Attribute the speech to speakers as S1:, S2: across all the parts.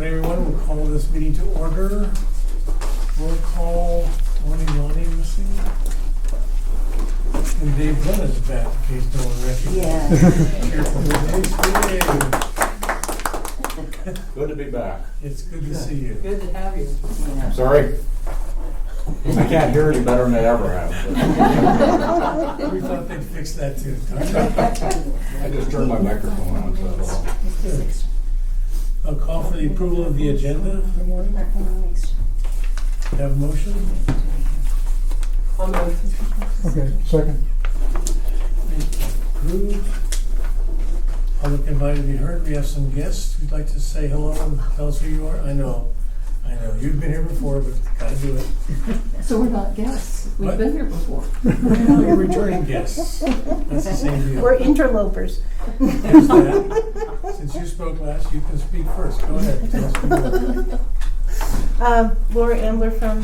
S1: Morning, everyone. We'll call this meeting to order. Roll call. Morning, Lonnie, missing. And Dave Glenn is back, in case no one recognizes.
S2: Yeah.
S1: Dave.
S3: Good to be back.
S1: It's good to see you.
S2: Good to have you.
S3: I'm sorry. I can't hear any better than I ever have.
S1: We thought they'd fix that too.
S3: I just turned my microphone on, so that's all.
S1: Good. I'll call for the approval of the agenda for the morning. Have a motion?
S2: I'll move.
S4: Okay, second.
S1: Approved. Public invited to be heard. We have some guests who'd like to say hello and tell us who you are. I know. You've been here before, but gotta do it.
S2: So we're not guests. We've
S1: What?
S2: been here before.
S1: We're returning guests. That's the same deal.
S5: We're interlopers.
S1: There's that. Since you spoke last, you can speak first. Go ahead. Tell us who you are.
S5: Laura Ambler from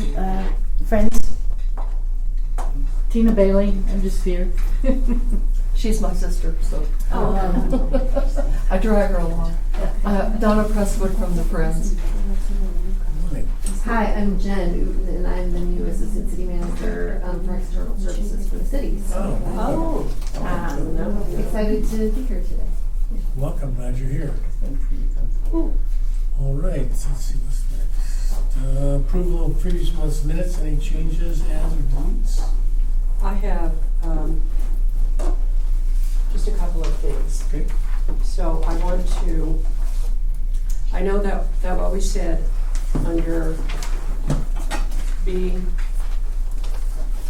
S5: Friends.
S2: Tina Bailey, I'm just here.
S5: She's my sister, so.
S2: I drag her along. Donna Presswood from the Friends.
S1: Morning.
S6: Hi, I'm Jen, and I'm the new Assistant City Manager for External Services for the city. So,
S1: Oh.
S6: excited to be here today.
S1: Welcome. Glad you're here. All right. Let's see what's next. Approval of previous month's minutes. Any changes, adds, or deletes?
S7: I have just a couple of things.
S1: Okay.
S7: So I know that what we said under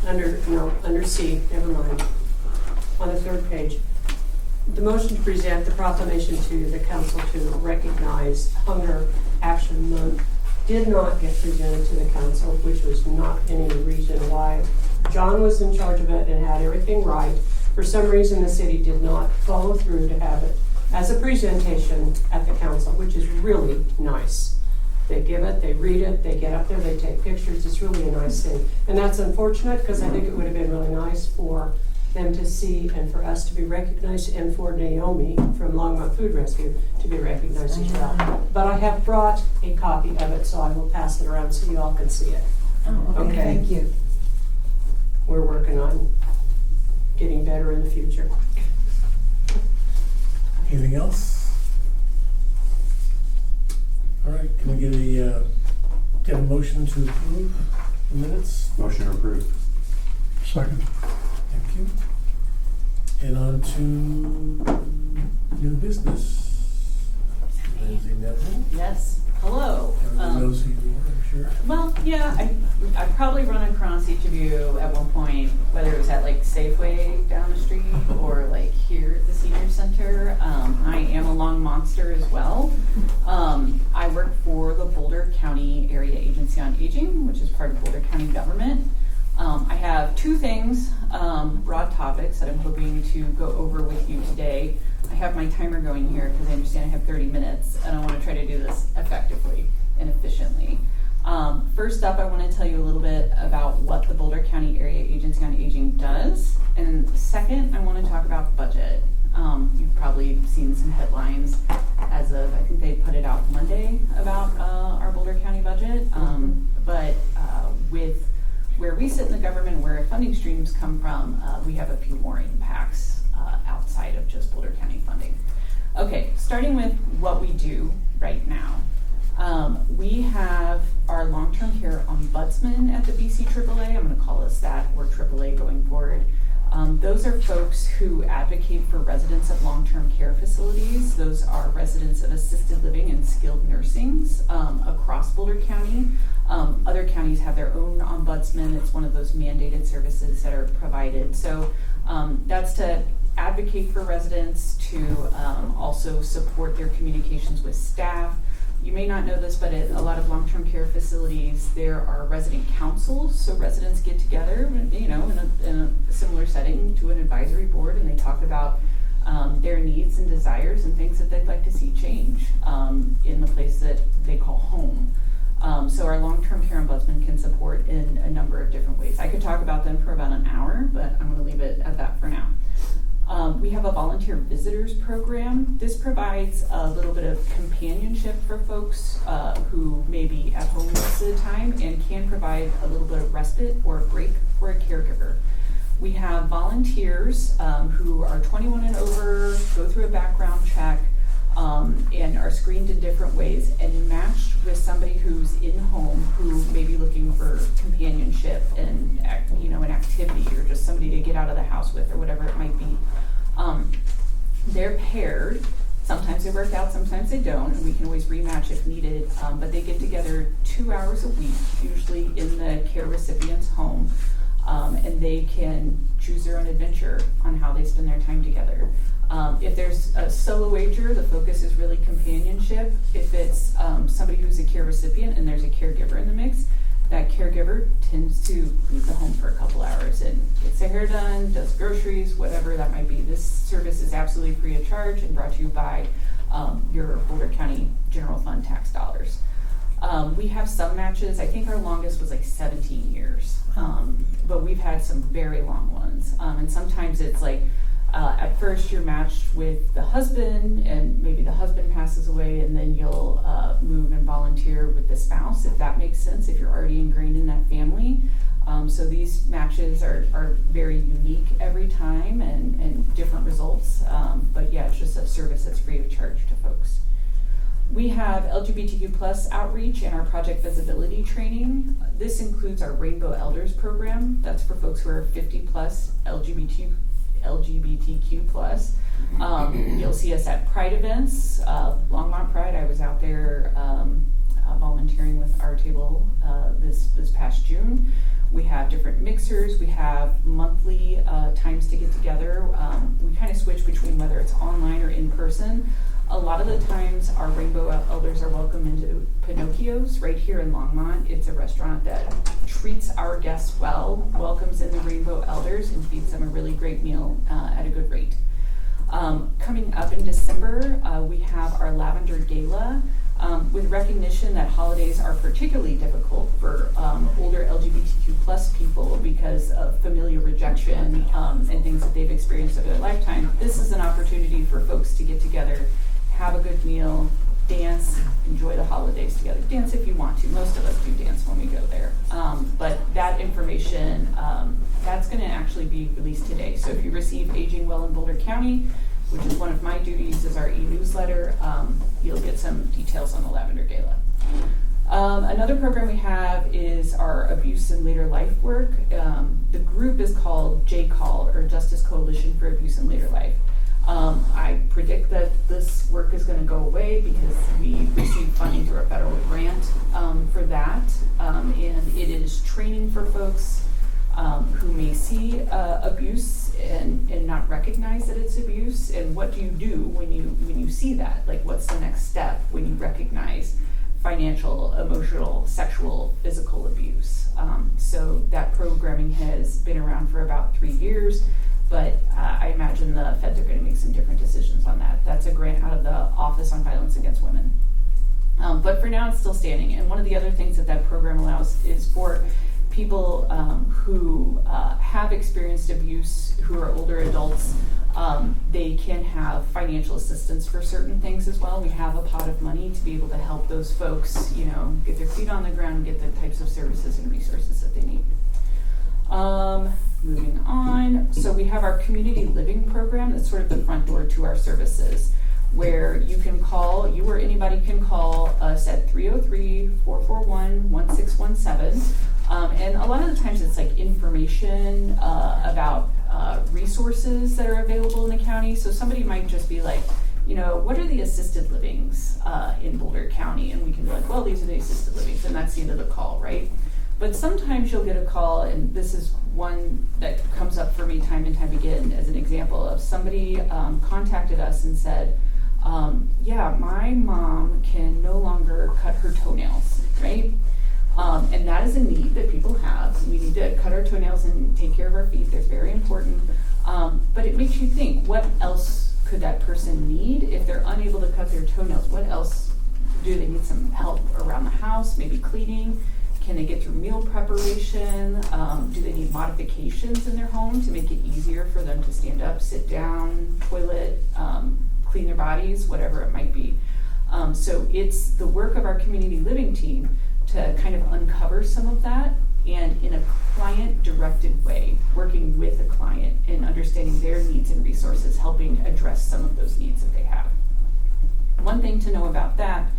S7: under C, never mind, on the third page, the motion to present the proclamation to the council to recognize Hunger Action Month did not get presented to the council, which was not any reason why. John was in charge of it and had everything right. For some reason, the city did not follow through to have it as a presentation at the council, which is really nice. They give it, they read it, they get up there, they take pictures. It's really a nice thing. And that's unfortunate because I think it would have been really nice for them to see and for us to be recognized and for Naomi from Longmont Food Rescue to be recognized as well. But I have brought a copy of it, so I will pass it around so you all can see it.
S2: Oh, okay. Thank you.
S7: We're working on getting better in the future.
S1: Anything else? All right. Can we get a motion to approve the minutes?
S3: Motion approved.
S4: Second.
S1: Thank you. And on to new business. Lindsay Neville.
S8: Yes, hello.
S1: Everyone knows who you are, I'm sure.
S8: Well, yeah, I've probably run across each of you at one point, whether it was at like Safeway down the street or like here at the senior center. I am a Longmonster as well. I work for the Boulder County Area Agency on Aging, which is part of Boulder County government. I have two things, broad topics that I'm hoping to go over with you today. I have my timer going here because I understand I have 30 minutes and I want to try to do this effectively and efficiently. First up, I want to tell you a little bit about what the Boulder County Area Agency on Aging does. And second, I want to talk about budget. You've probably seen some headlines as of, I think they put it out Monday about our Boulder County budget. But with where we sit in the government, where our funding streams come from, we have a few more impacts outside of just Boulder County funding. Okay, starting with what we do right now. We have our long-term care ombudsman at the BC AAA. I'm going to call us that, or AAA going forward. Those are folks who advocate for residents of long-term care facilities. Those are residents of assisted living and skilled nursings across Boulder County. Other counties have their own ombudsman. It's one of those mandated services that are provided. So that's to advocate for residents, to also support their communications with staff. You may not know this, but at a lot of long-term care facilities, there are resident councils. So residents get together, you know, in a similar setting to an advisory board, and they talk about their needs and desires and things that they'd like to see change in the place that they call home. So our long-term care ombudsman can support in a number of different ways. I could talk about them for about an hour, but I'm going to leave it at that for now. We have a volunteer visitors program. This provides a little bit of companionship for folks who may be at home most of the time and can provide a little bit of respite or a break for a caregiver. We have volunteers who are 21 and over, go through a background check, and are screened in different ways and matched with somebody who's in home who may be looking for companionship and an activity or just somebody to get out of the house with or whatever it might be. They're paired. Sometimes they work out, sometimes they don't, and we can always rematch if needed. But they get together 2 hours a week, usually in the care recipient's home, and they can choose their own adventure on how they spend their time together. If there's a solo ager, the focus is really companionship. If it's somebody who's a care recipient and there's a caregiver in the mix, that caregiver tends to leave the home for a couple hours and gets their hair done, does groceries, whatever that might be. This service is absolutely free of charge and brought to you by your Boulder County General Fund tax dollars. We have some matches. I think our longest was like 17 years, but we've had some very long ones. And sometimes it's like, at first you're matched with the husband and maybe the husband passes away and then you'll move and volunteer with the spouse, if that makes sense, if you're already ingrained in that family. So these matches are very unique every time and different results. But yeah, it's just a service that's free of charge to folks. We have LGBTQ plus outreach and our project visibility training. This includes our Rainbow Elders program. That's for folks who are 50 plus LGBTQ plus. You'll see us at Pride events, Longmont Pride. I was out there volunteering with our table this past June. We have different mixers. We have monthly times to get together. We kind of switch between whether it's online or in person. A lot of the times our Rainbow Elders are welcome into Pinocchio's right here in Longmont. It's a restaurant that treats our guests well, welcomes in the Rainbow Elders, and feeds them a really great meal at a good rate. Coming up in December, we have our Lavender Gala. With recognition that holidays are particularly difficult for older LGBTQ plus people because of familial rejection and things that they've experienced over their lifetime, this is an opportunity for folks to get together, have a good meal, dance, enjoy the holidays together. Dance if you want to. Most of us do dance when we go there. But that information, that's going to actually be released today. So if you receive Aging Well in Boulder County, which is one of my duties as our e-newsletter, you'll get some details on the Lavender Gala. Another program we have is our abuse and later life work. The group is called JCALL, or Justice Coalition for Abuse and Later Life. I predict that this work is going to go away because we receive funding through a federal grant for that. And it is training for folks who may see abuse and not recognize that it's abuse. And what do you do when you see that? Like, what's the next step when you recognize financial, emotional, sexual, physical abuse? So that programming has been around for about 3 years. But I imagine the feds are going to make some different decisions on that. That's a grant out of the Office on Violence Against Women. But for now, it's still standing. And one of the other things that program allows is for people who have experienced abuse, who are older adults, they can have financial assistance for certain things as well. We have a pot of money to be able to help those folks, get their feet on the ground, get the types of services and resources that they need. Moving on, so we have our community living program. That's sort of the front door to our services, where you can call, you or anybody can call us at 303-441-1617. And a lot of the times it's like information about resources that are available in the county. So somebody might just be like, what are the assisted livings in Boulder County? And we can be like, well, these are the assisted livings, and that's the end of the call, right? But sometimes you'll get a call, and this is one that comes up for me time and time again as an example of somebody contacted us and said, yeah, my mom can no longer cut her toenails, right? And that is a need that people have. We need to cut our toenails and take care of our feet. They're very important. But it makes you think, what else could that person need if they're unable to cut their toenails? What else do they need? Some help around the house, maybe cleaning? Can they get through meal preparation? Do they need modifications in their home to make it easier for them to stand up, sit down, toilet, clean their bodies, whatever it might be. So it's the work of our community living team to kind of uncover some of that, and in a client-directed way, working with a client and understanding their needs and resources, helping address some of those needs that they have. One thing to know about that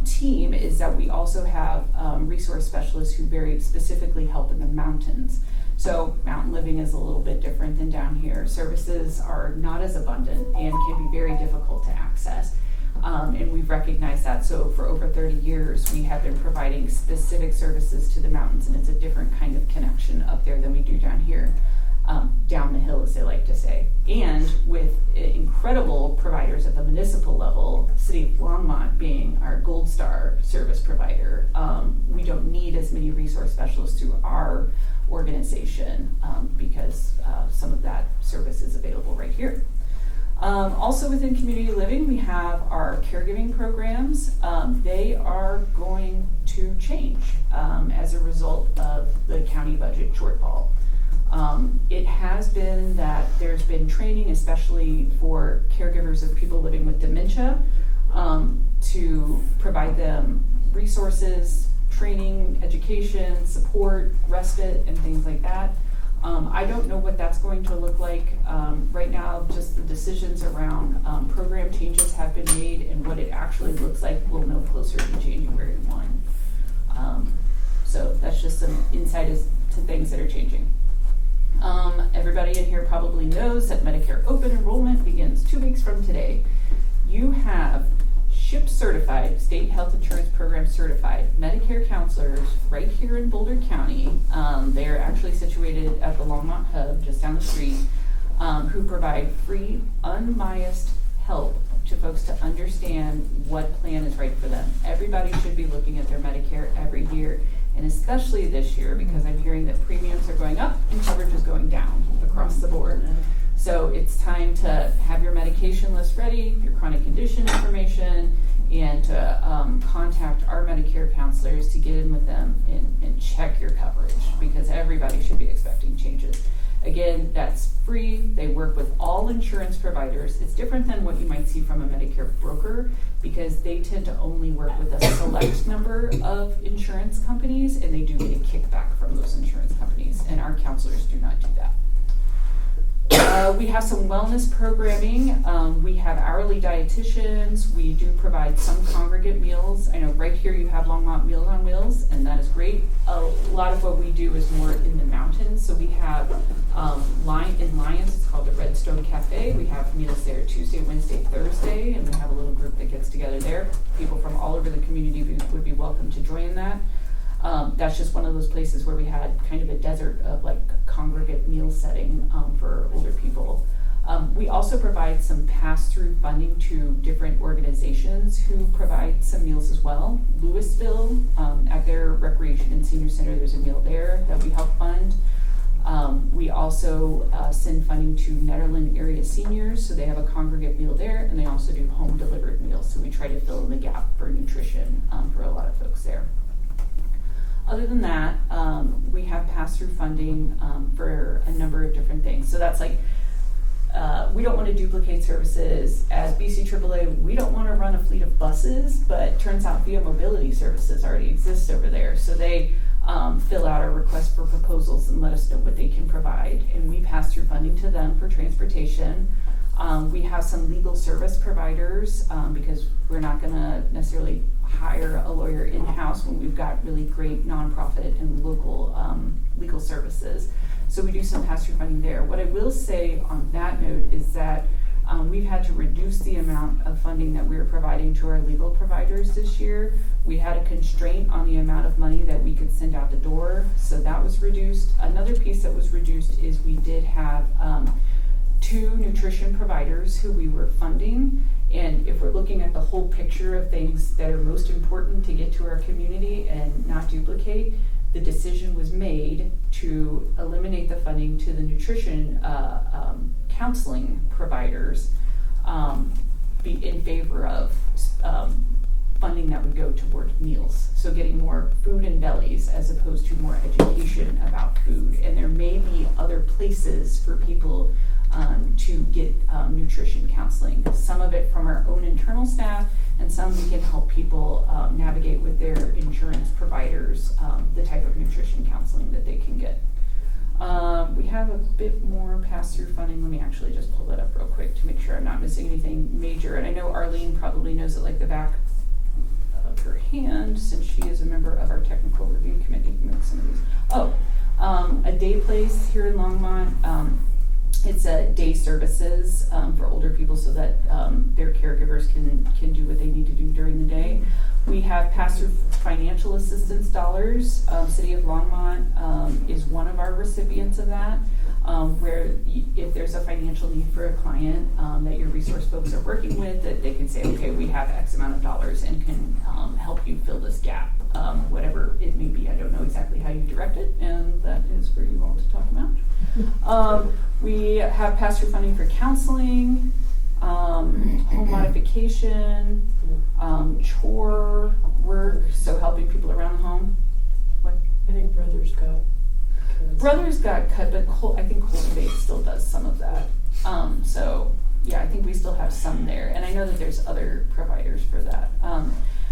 S8: team is that we also have resource specialists who very specifically help in the mountains. So mountain living is a little bit different than down here. Services are not as abundant and can be very difficult to access. And we've recognized that. So for over 30 years, we have been providing specific services to the mountains, and it's a different kind of connection up there than we do down here, down the hill, as they like to say. And with incredible providers at the municipal level, City of Longmont being our Gold Star service provider, we don't need as many resource specialists through our organization because some of that service is available right here. Also within community living, we have our caregiving programs. They are going to change as a result of the county budget shortfall. It has been that there's been training, especially for caregivers of people living with dementia, to provide them resources, training, education, support, respite, and things like that. I don't know what that's going to look like. Right now, just the decisions around program changes have been made, and what it actually looks like we'll know closer to January 1. So that's just some insight as to things that are changing. Everybody in here probably knows that Medicare open enrollment begins 2 weeks from today. You have SHIP certified, State Health Insurance Program certified Medicare counselors right here in Boulder County. They're actually situated at the Longmont hub just down the street, who provide free, unbiased help to folks to understand what plan is right for them. Everybody should be looking at their Medicare every year, and especially this year, because I'm hearing that premiums are going up and coverage is going down across the board. So it's time to have your medication list ready, your chronic condition information, and to contact our Medicare counselors to get in with them and check your coverage, because everybody should be expecting changes. Again, that's free. They work with all insurance providers. It's different than what you might see from a Medicare broker, because they tend to only work with a select number of insurance companies, and they do get a kickback from those insurance companies, and our counselors do not do that. We have some wellness programming. We have hourly dietitians. We do provide some congregate meals. I know right here you have Longmont Meals on Wheels, and that is great. A lot of what we do is more in the mountains. So we have in Lyons, it's called the Redstone Cafe. We have meals there Tuesday, Wednesday, Thursday, and we have a little group that gets together there. People from all over the community would be welcome to join that. That's just one of those places where we had kind of a desert of like congregate meal setting for older people. We also provide some pass-through funding to different organizations who provide some meals as well. Louisville, at their Recreation and Senior Center, there's a meal there that we help fund. We also send funding to Netherland area seniors, so they have a congregate meal there, and they also do home delivered meals, so we try to fill in the gap for nutrition for a lot of folks there. Other than that, we have pass-through funding for a number of different things. So that's like, we don't want to duplicate services. As BC AAA, we don't want to run a fleet of buses, but turns out Via Mobility Services already exists over there. So they fill out our request for proposals and let us know what they can provide. And we pass through funding to them for transportation. We have some legal service providers because we're not going to necessarily hire a lawyer in-house when we've got really great nonprofit and local legal services. So we do some pass-through funding there. What I will say on that note is that we've had to reduce the amount of funding that we're providing to our legal providers this year. We had a constraint on the amount of money that we could send out the door, so that was reduced. Another piece that was reduced is we did have 2 nutrition providers who we were funding, and if we're looking at the whole picture of things that are most important to get to our community and not duplicate, the decision was made to eliminate the funding to the nutrition counseling providers in favor of funding that would go toward meals. So getting more food in bellies as opposed to more education about food. And there may be other places for people to get nutrition counseling. Some of it from our own internal staff, and some we can help people navigate with their insurance providers the type of nutrition counseling that they can get. We have a bit more pass-through funding. Let me actually just pull that up real quick to make sure I'm not missing anything major. And I know Arlene probably knows it like the back of her hand, since she is a member of our technical review committee. Move some of these. A day place here in Longmont. It's a day services for older people so that their caregivers can do what they need to do during the day. We have pass-through financial assistance dollars. City of Longmont is one of our recipients of that, where if there's a financial need for a client that your resource folks are working with, that they can say, okay, we have X amount of dollars and can help you fill this gap, whatever it may be. I don't know exactly how you direct it, and that is for you all to talk about. We have pass-through funding for counseling, home modification, chore work, so helping people around the home. What?
S7: I think Brothers got
S8: cut, but I think Cultivate still does some of that. So yeah, I think we still have some there, and I know that there's other providers for that.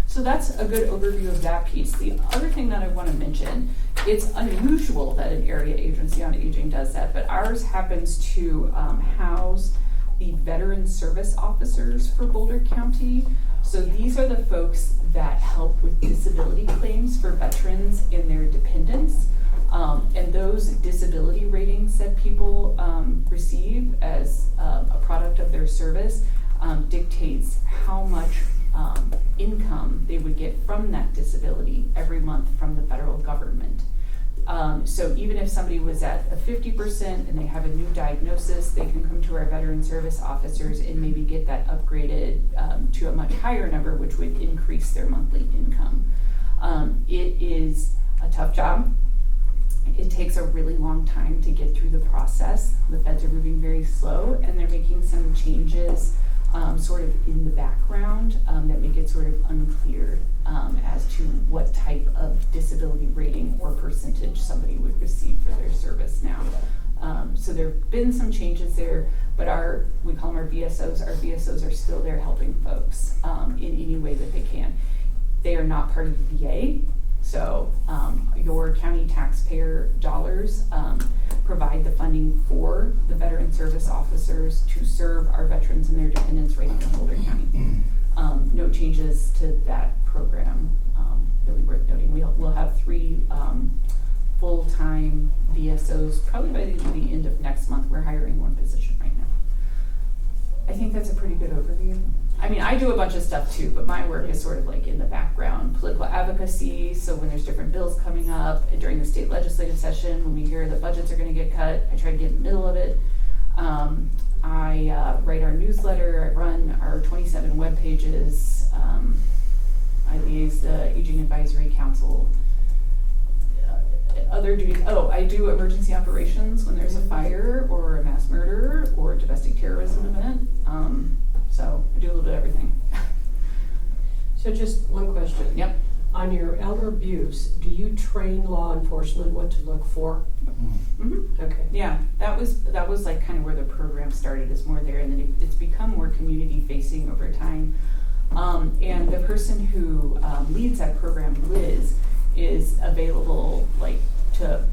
S8: So that's a good overview of that piece. The other thing that I want to mention, it's unusual that an area agency on aging does that, but ours happens to house the veteran service officers for Boulder County. So these are the folks that help with disability claims for veterans and their dependents. And those disability ratings that people receive as a product of their service dictates how much income they would get from that disability every month from the federal government. So even if somebody was at a 50% and they have a new diagnosis, they can come to our veteran service officers and maybe get that upgraded to a much higher number, which would increase their monthly income. It is a tough job. It takes a really long time to get through the process. The feds are moving very slow, and they're making some changes sort of in the background that make it sort of unclear as to what type of disability rating or percentage somebody would receive for their service now. So there have been some changes there, but we call them our VSOs. Our VSOs are still there helping folks in any way that they can. They are not part of the VA, so your county taxpayer dollars provide the funding for the veteran service officers to serve our veterans and their dependents right here in Boulder County. No changes to that program, really worth noting. We'll have 3 full-time VSOs probably by the end of next month. We're hiring 1 position right now. I think that's a pretty good overview. I mean, I do a bunch of stuff too, but my work is sort of like in the background. Political advocacy, so when there's different bills coming up during the state legislative session, when we hear that budgets are going to get cut, I try to get in the middle of it. I write our newsletter, I run our 27 web pages, I liaise the Aging Advisory Council. Other duties, I do emergency operations when there's a fire or a mass murder or a domestic terrorism event. So I do a little bit of everything.
S7: So just one question.
S8: Yep.
S7: On your elder abuse, do you train law enforcement what to look for?
S8: Mm-hmm.
S7: Okay.
S8: Yeah, that was like kind of where the program started, is more there, and then it's become more community facing over time. And the person who leads that program, Liz, is available to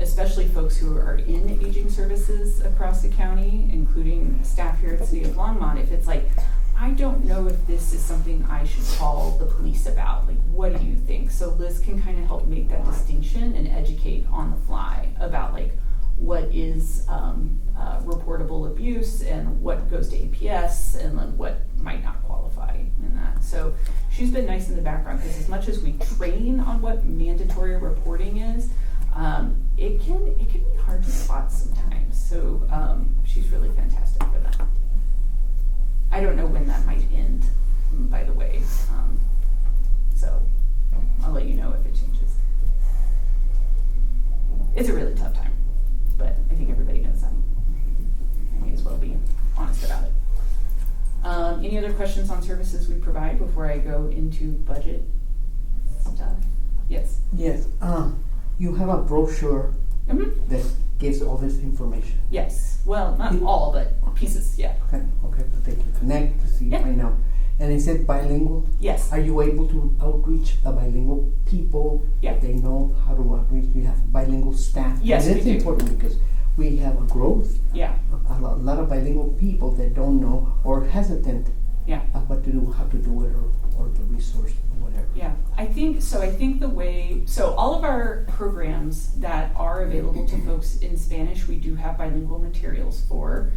S8: especially folks who are in aging services across the county, including staff here at the City of Longmont. If it's like, I don't know if this is something I should call the police about, what do you think? So Liz can kind of help make that distinction and educate on the fly about what is reportable abuse and what goes to APS and what might not qualify in that. So she's been nice in the background, because as much as we train on what mandatory reporting is, it can be hard to spot sometimes. So she's really fantastic for that. I don't know when that might end, by the way. So I'll let you know if it changes. It's a really tough time, but I think everybody knows that. I may as well be honest about it. Any other questions on service services we provide before I go into budget stuff. Yes.
S9: Yes, you have a brochure
S8: Mhm.
S9: that gives all this information.
S8: Yes. Well, not all, but pieces. Yeah.
S9: Okay, but they can connect to see,
S8: Yeah.
S9: find out. And is it bilingual?
S8: Yes.
S9: Are you able to outreach the bilingual people?
S8: Yeah.
S9: They know how to outreach, we have bilingual staff.
S8: Yes,
S9: And
S8: we
S9: it's
S8: do.
S9: important because we have a growth,
S8: Yeah.
S9: a lot of bilingual people that don't know or hesitant
S8: Yeah.
S9: of what to do, how to do it, or the resource, or whatever.
S8: Yeah, I think the way, so all of our programs that are available to folks in Spanish, we do have bilingual materials for.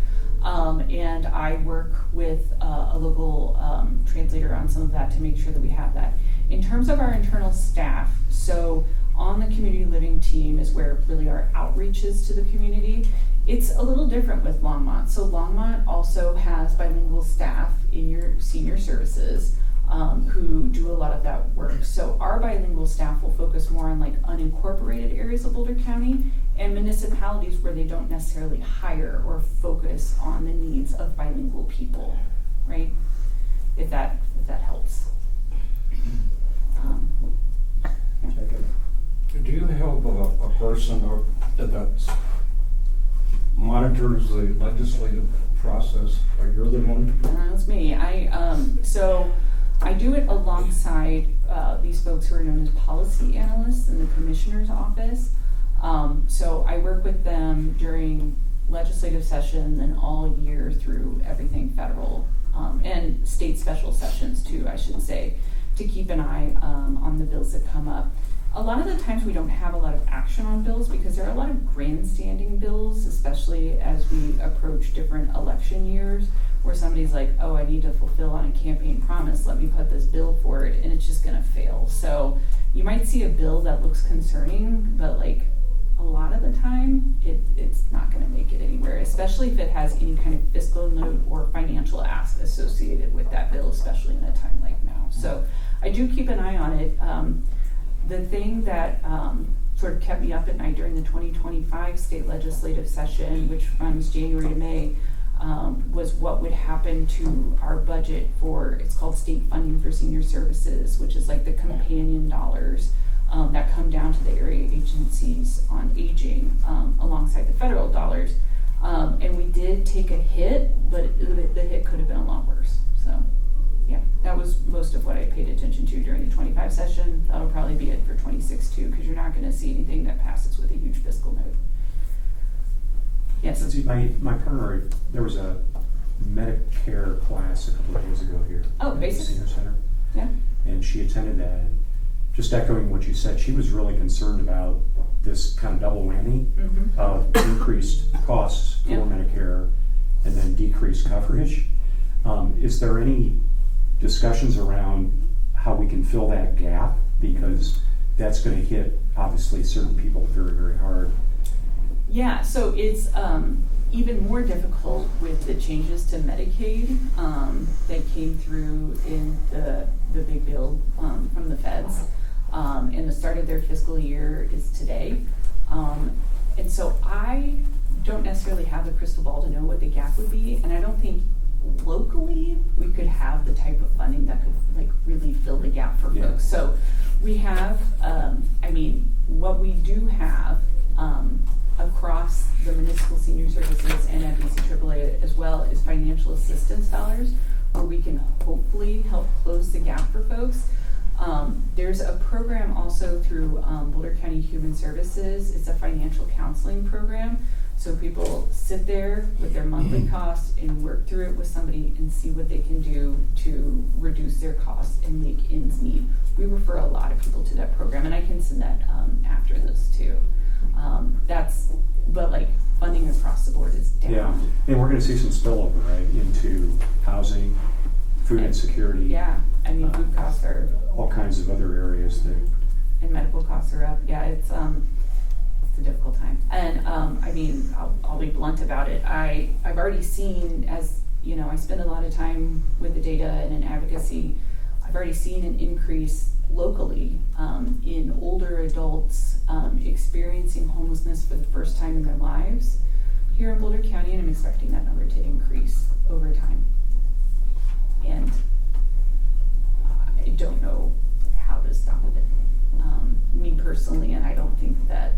S8: And I work with a local translator on some of that to make sure that we have that. In terms of our internal staff, so on the community living team is where really our outreach is to the community. It's a little different with Longmont. So Longmont also has bilingual staff in your senior services who do a lot of that work. So our bilingual staff will focus more on like unincorporated areas of Boulder County and municipalities where they don't necessarily hire or focus on the needs of bilingual people, right? If that helps.
S3: Do you have a person that monitors the legislative process? Or you're the one?
S8: That's me. So I do it alongside these folks who are known as policy analysts in the commissioner's office. So I work with them during legislative session and all year through everything federal and state special sessions too, I should say, to keep an eye on the bills that come up. A lot of the times we don't have a lot of action on bills because there are a lot of grandstanding bills, especially as we approach different election years, where somebody's like, oh, I need to fulfill on a campaign promise, let me put this bill forward, and it's just gonna fail. So you might see a bill that looks concerning, but like a lot of the time, it's not gonna make it anywhere, especially if it has any kind of fiscal note or financial ask associated with that bill, especially in a time like now. So I do keep an eye on it. The thing that sort of kept me up at night during the 2025 state legislative session, which runs January to May, was what would happen to our budget for, it's called state funding for senior services, which is like the companion dollars that come down to the area agencies on aging alongside the federal dollars. And we did take a hit, but the hit could have been a lot worse. So yeah, that was most of what I paid attention to during the 25 session. That'll probably be it for 26 too, because you're not going to see anything that passes with a huge fiscal note. Yes.
S10: Let's see, my partner, there was a Medicare class a couple of days ago here.
S8: Oh,
S10: at the
S8: basic.
S10: Senior Center.
S8: Yeah.
S10: And she attended that, and just echoing what you said, she was really concerned about this kind of double whammy
S8: Mm-hmm.
S10: of increased costs for
S8: Yeah.
S10: Medicare and then decreased coverage. Is there any discussions around how we can fill that gap? Because that's going to hit, obviously, certain people very, very hard.
S8: Yeah, so it's even more difficult with the changes to Medicaid that came through in the big bill from the feds. And the start of their fiscal year is today. And so I don't necessarily have the crystal ball to know what the gap would be, and I don't think locally we could have the type of funding that could like really fill the gap for
S10: Yeah.
S8: folks. So we have, what we do have across the municipal senior services and at BC as well is financial assistance dollars, where we can hopefully help close the gap for folks. There's a program also through Boulder County Human Services. It's a financial counseling program. So people sit there with their monthly costs and work through it with somebody and see what they can do to reduce their costs and make ends meet. We refer a lot of people to that program, and I can send that after this too. But like funding across the board is down.
S10: Yeah, and we're going to see some spillover, right, into housing, food insecurity.
S8: Yeah, I mean, food costs are,
S10: all kinds of other areas that.
S8: and medical costs are up. Yeah, it's a difficult time. And I'll be blunt about it. I've already seen, as you know, I spend a lot of time with the data and in advocacy. I've already seen an increase locally in older adults experiencing homelessness for the first time in their lives here in Boulder County, and I'm expecting that number to increase over time. And I don't know how to stop it. Me personally, and I don't think that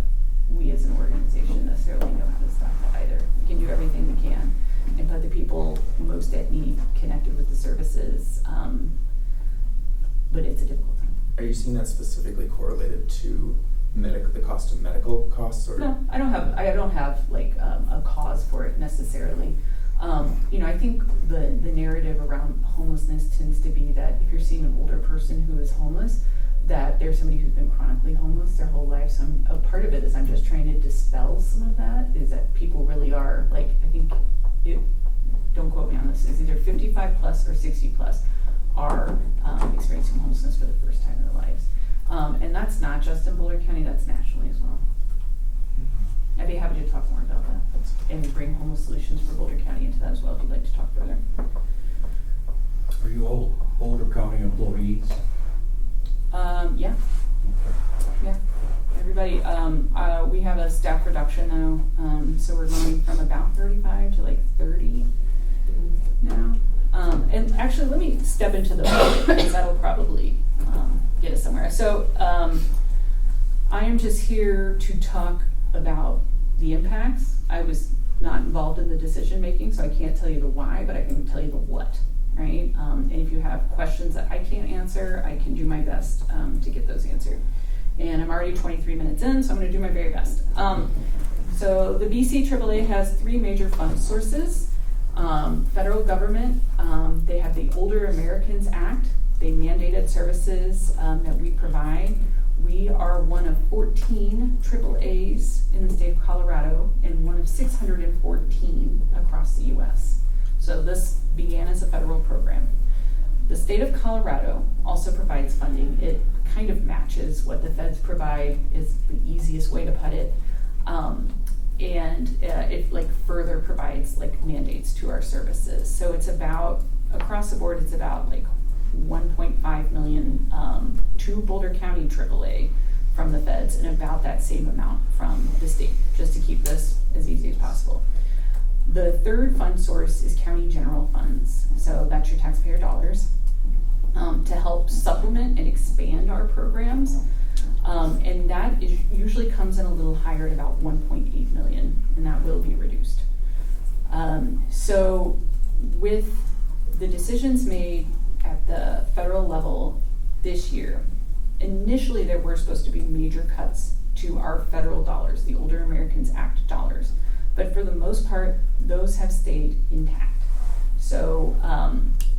S8: we as an organization necessarily know how to stop that either. We can do everything we can and put the people most at need connected with the services, but it's a difficult time.
S11: Are you seeing that specifically correlated to the cost of medical costs, or?
S8: No, I don't have like a cause for it necessarily. I think the narrative around homelessness tends to be that if you're seeing an older person who is homeless, that there's somebody who's been chronically homeless their whole life. So a part of it is I'm just trying to dispel some of that, is that people really are, like, I think, don't quote me on this, is either 55 plus or 60 plus are experiencing homelessness for the first time in their lives. And that's not just in Boulder County, that's nationally as well. I'd be happy to talk more about that and bring homeless solutions for Boulder County into that as well if you'd like to talk further.
S3: Are you all Boulder County employees?
S8: Yeah. Yeah, everybody, we have a staff reduction now, so we're going from about 35 to like 30 now. And actually, let me step into the budget, because that'll probably get us somewhere. So I am just here to talk about the impacts. I was not involved in the decision making, so I can't tell you the why, but I can tell you the what. Right? And if you have questions that I can't answer, I can do my best to get those answered. And I'm already 23 minutes in, so I'm going to do my very best. So the BC AAA has three major fund sources. Federal government, they have the Older Americans Act. They mandated services that we provide. We are one of 14 AAAs in the state of Colorado and one of 614 across the U.S. So this began as a federal program. The state of Colorado also provides funding. It kind of matches what the feds provide, is the easiest way to put it. And it like further provides like mandates to our services. So it's about, across the board, it's about like 1.5 million to Boulder County AAA from the feds, and about that same amount from the state, just to keep this as easy as possible. The third fund source is county general funds. So that's your taxpayer dollars to help supplement and expand our programs. And that usually comes in a little higher at about 1.8 million, and that will be reduced. So with the decisions made at the federal level this year, initially there were supposed to be major cuts to our federal dollars, the Older Americans Act dollars. But for the most part, those have stayed intact. So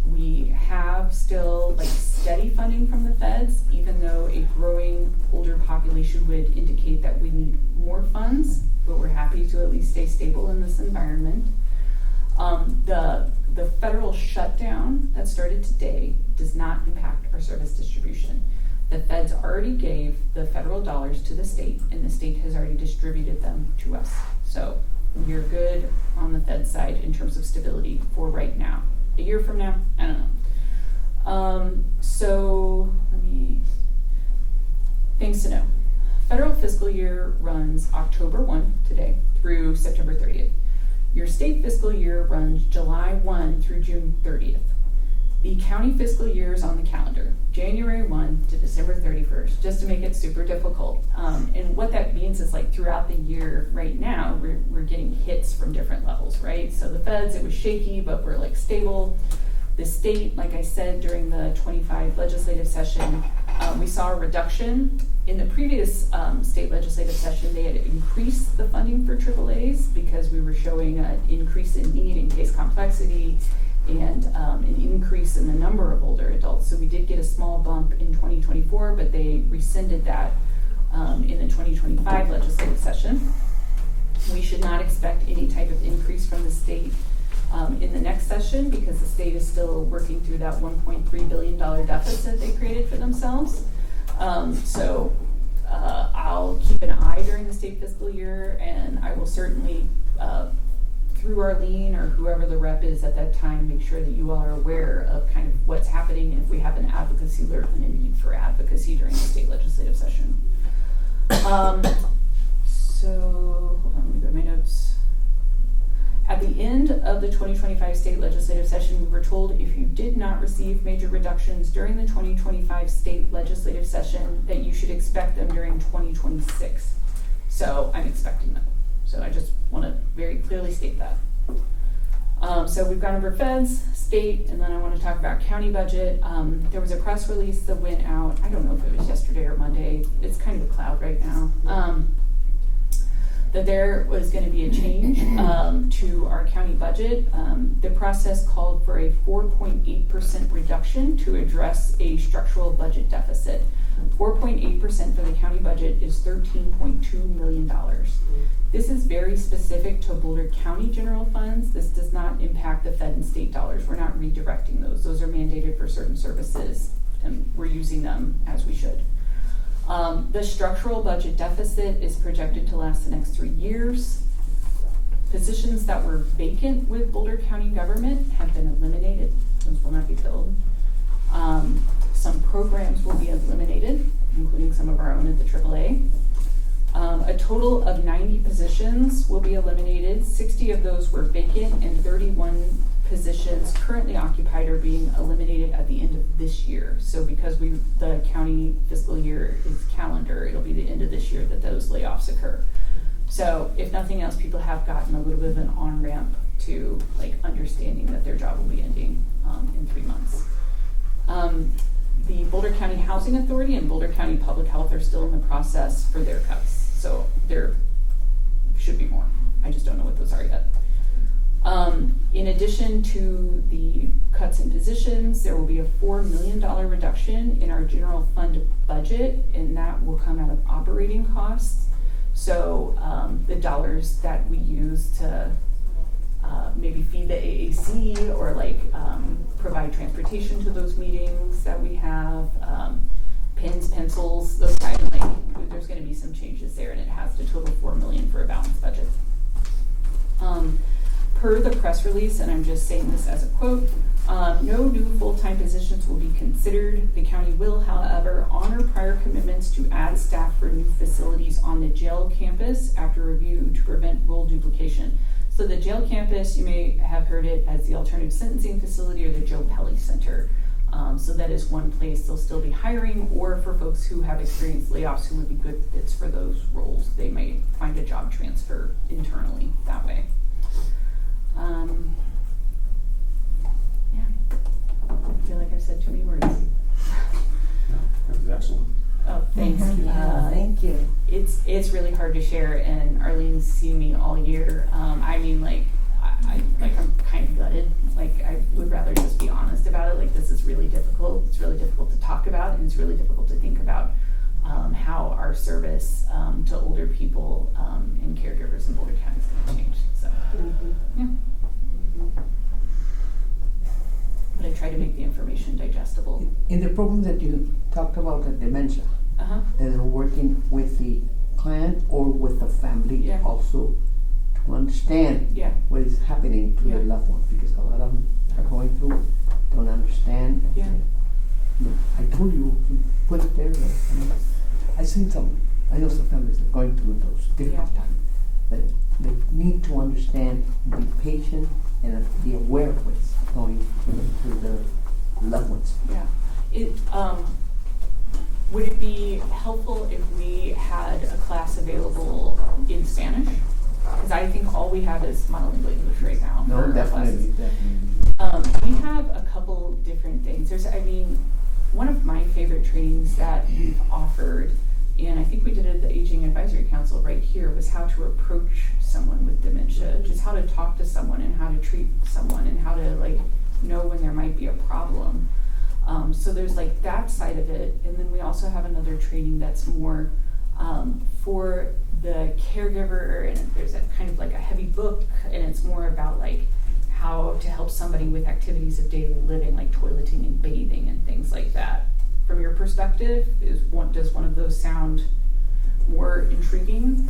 S8: we have still like steady funding from the feds, even though a growing older population would indicate that we need more funds, but we're happy to at least stay stable in this environment. The federal shutdown that started today does not impact our service distribution. The feds already gave the federal dollars to the state, and the state has already distributed them to us. So we're good on the Fed side in terms of stability for right now. A year from now, I don't know. So things to know. Federal fiscal year runs October 1 today through September 30th. Your state fiscal year runs July 1 through June 30th. The county fiscal year is on the calendar, January 1 to December 31st, just to make it super difficult. And what that means is like throughout the year right now, we're getting hits from different levels, right? So the feds, it was shaky, but we're like stable. The state, like I said, during the 25 legislative session, we saw a reduction. In the previous state legislative session, they had increased the funding for AAAs because we were showing an increase in need and case complexity, and an increase in the number of older adults. So we did get a small bump in 2024, but they rescinded that in the 2025 legislative session. We should not expect any type of increase from the state in the next session, because the state is still working through that $1.3 billion deficit they created for themselves. So I'll keep an eye during the state fiscal year, and I will certainly through Arlene or whoever the rep is at that time, make sure that you all are aware of kind of what's happening, and if we have an advocacy alert and a need for advocacy during the state legislative session. So hold on, let me go to my notes. At the end of the 2025 state legislative session, we were told if you did not receive major reductions during the 2025 state legislative session, that you should expect them during 2026. So I'm expecting them. So I just want to very clearly state that. So we've gone over feds, state, and then I want to talk about county budget. There was a press release that went out, I don't know if it was yesterday or Monday, it's kind of a cloud right now, that there was going to be a change to our county budget. The process called for a 4.8% reduction to address a structural budget deficit. 4.8% for the county budget is $13.2 million. This is very specific to Boulder County general funds. This does not impact the fed and state dollars. We're not redirecting those. Those are mandated for certain services, and we're using them as we should. The structural budget deficit is projected to last the next 3 years. Positions that were vacant with Boulder County government have been eliminated. Those will not be filled. Some programs will be eliminated, including some of our own at the AAA. A total of 90 positions will be eliminated. 60 of those were vacant, and 31 positions currently occupied are being eliminated at the end of this year. So because the county fiscal year is calendar, it'll be the end of this year that those layoffs occur. So if nothing else, people have gotten a little bit of an on-ramp to understanding that their job will be ending in 3 months. The Boulder County Housing Authority and Boulder County Public Health are still in the process for their cuts. So there should be more. I just don't know what those are yet. In addition to the cuts in positions, there will be a $4 million reduction in our general fund budget, and that will come out of operating costs. So the dollars that we use to maybe feed the AAC or provide transportation to those meetings that we have, pens, pencils, those kind of there's going to be some changes there, and it has to total $4 million for a balanced budget. Per the press release, and I'm just saying this as a quote, no new full-time positions will be considered. The county will, however, honor prior commitments to add staff for new facilities on the jail campus after review to prevent role duplication. So the jail campus, you may have heard it as the alternative sentencing facility or the Joe Pelly Center. So that is one place they'll still be hiring, or for folks who have experienced layoffs who would be good fits for those roles, they may find a job transfer internally that way. Yeah, I feel like I've said too many words.
S10: That was excellent.
S8: Oh, thanks.
S5: Thank you.
S8: It's really hard to share, and Arlene's seen me all year. I'm kind of gutted. I would rather just be honest about it. This is really difficult. It's really difficult to talk about, and it's really difficult to think about how our service to older people and caregivers in Boulder County is going to change. So, yeah. But I try to make the information digestible.
S9: In the program that you talked about, the dementia,
S8: Uh-huh.
S9: that are working with the client or with the family
S8: Yeah.
S9: also to understand
S8: Yeah.
S9: what is happening to their
S8: Yeah.
S9: loved ones, because a lot of them are going through, don't understand.
S8: Yeah.
S9: I told you, put it there. I know some families are going through those difficult
S8: Yeah.
S9: times. But they need to understand, be patient, and be aware of what's going through their loved ones.
S8: Yeah. Would it be helpful if we had a class available in Spanish? Because I think all we have is monolingual English right now. for
S9: No,
S8: our
S9: definitely,
S8: classes.
S9: definitely.
S8: We have a couple different things. One of my favorite trainings that we've offered, and I think we did it at the Aging Advisory Council right here, was how to approach someone with dementia, just how to talk to someone and how to treat someone and how to know when there might be a problem. So there's that side of it, and then we also have another training that's more for the caregiver, and there's a kind of a heavy book, and it's more about how to help somebody with activities of daily living, like toileting and bathing and things like that. From your perspective, does one of those sound more intriguing,